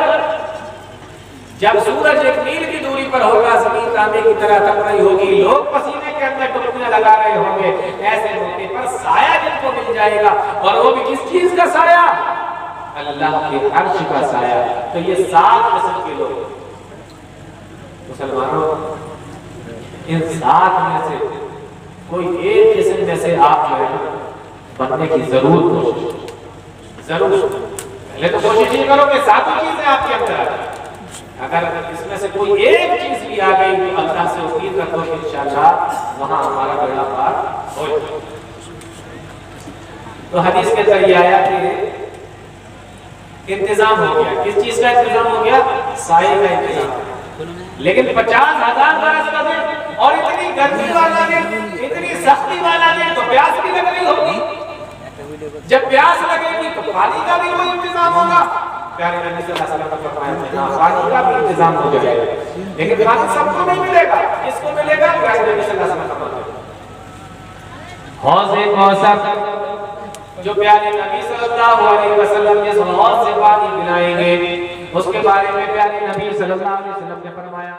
جب سورج 1 میل کی دوری پر ہوگا، زمین تانبے کی طرح تپ رہی ہوگی، لوگ پسینے کے اندر ٹپکیاں لگا رہے ہوں گے، ایسے موقع پر سایہ جن کو مل جائے گا، اور وہ بھی کس چیز کا سایہ؟ اللہ کے عرش کا سایہ۔ تو یہ 7 قسم کے لوگ مسلمانوں، ان 7 میں سے کوئی ایک قسم میں سے آپ جو ہے بننے کی ضرور کوشش، ضرور پہلے تو کوشش یہ کرو کہ 7 چیزیں آپ کے اندر آ جائیں، اگر اس میں سے کوئی ایک چیز بھی آ گئی تو اللہ سے امید رکھو کہ انشاءاللہ وہاں ہمارا بیڑا پار ہو جائے۔ تو حدیث کے اندر یہ آیا کہ انتظام ہو گیا، کس چیز کا انتظام ہو گیا؟ سائے کا انتظام، لیکن 50,000 برس کا دن اور اتنی گرمی والا دن، اتنی سختی والا دن، تو پیاس بھی لگ رہی ہوگی، جب پیاس لگے گی تو پانی کا بھی کوئی انتظام ہوگا، پیارے نبی صلی اللہ علیہ وسلم نے فرمایا پانی کا بھی انتظام ہو جائے گا، لیکن پانی سب کو نہیں ملے گا، کس کو ملے گا؟ پیارے نبی صلی اللہ علیہ وسلم نے فرمایا حوض کوثر، جو پیارے نبی صلی اللہ علیہ وسلم جس حوض سے پانی پلائیں گے اس کے بارے میں پیارے نبی صلی اللہ علیہ وسلم نے فرمایا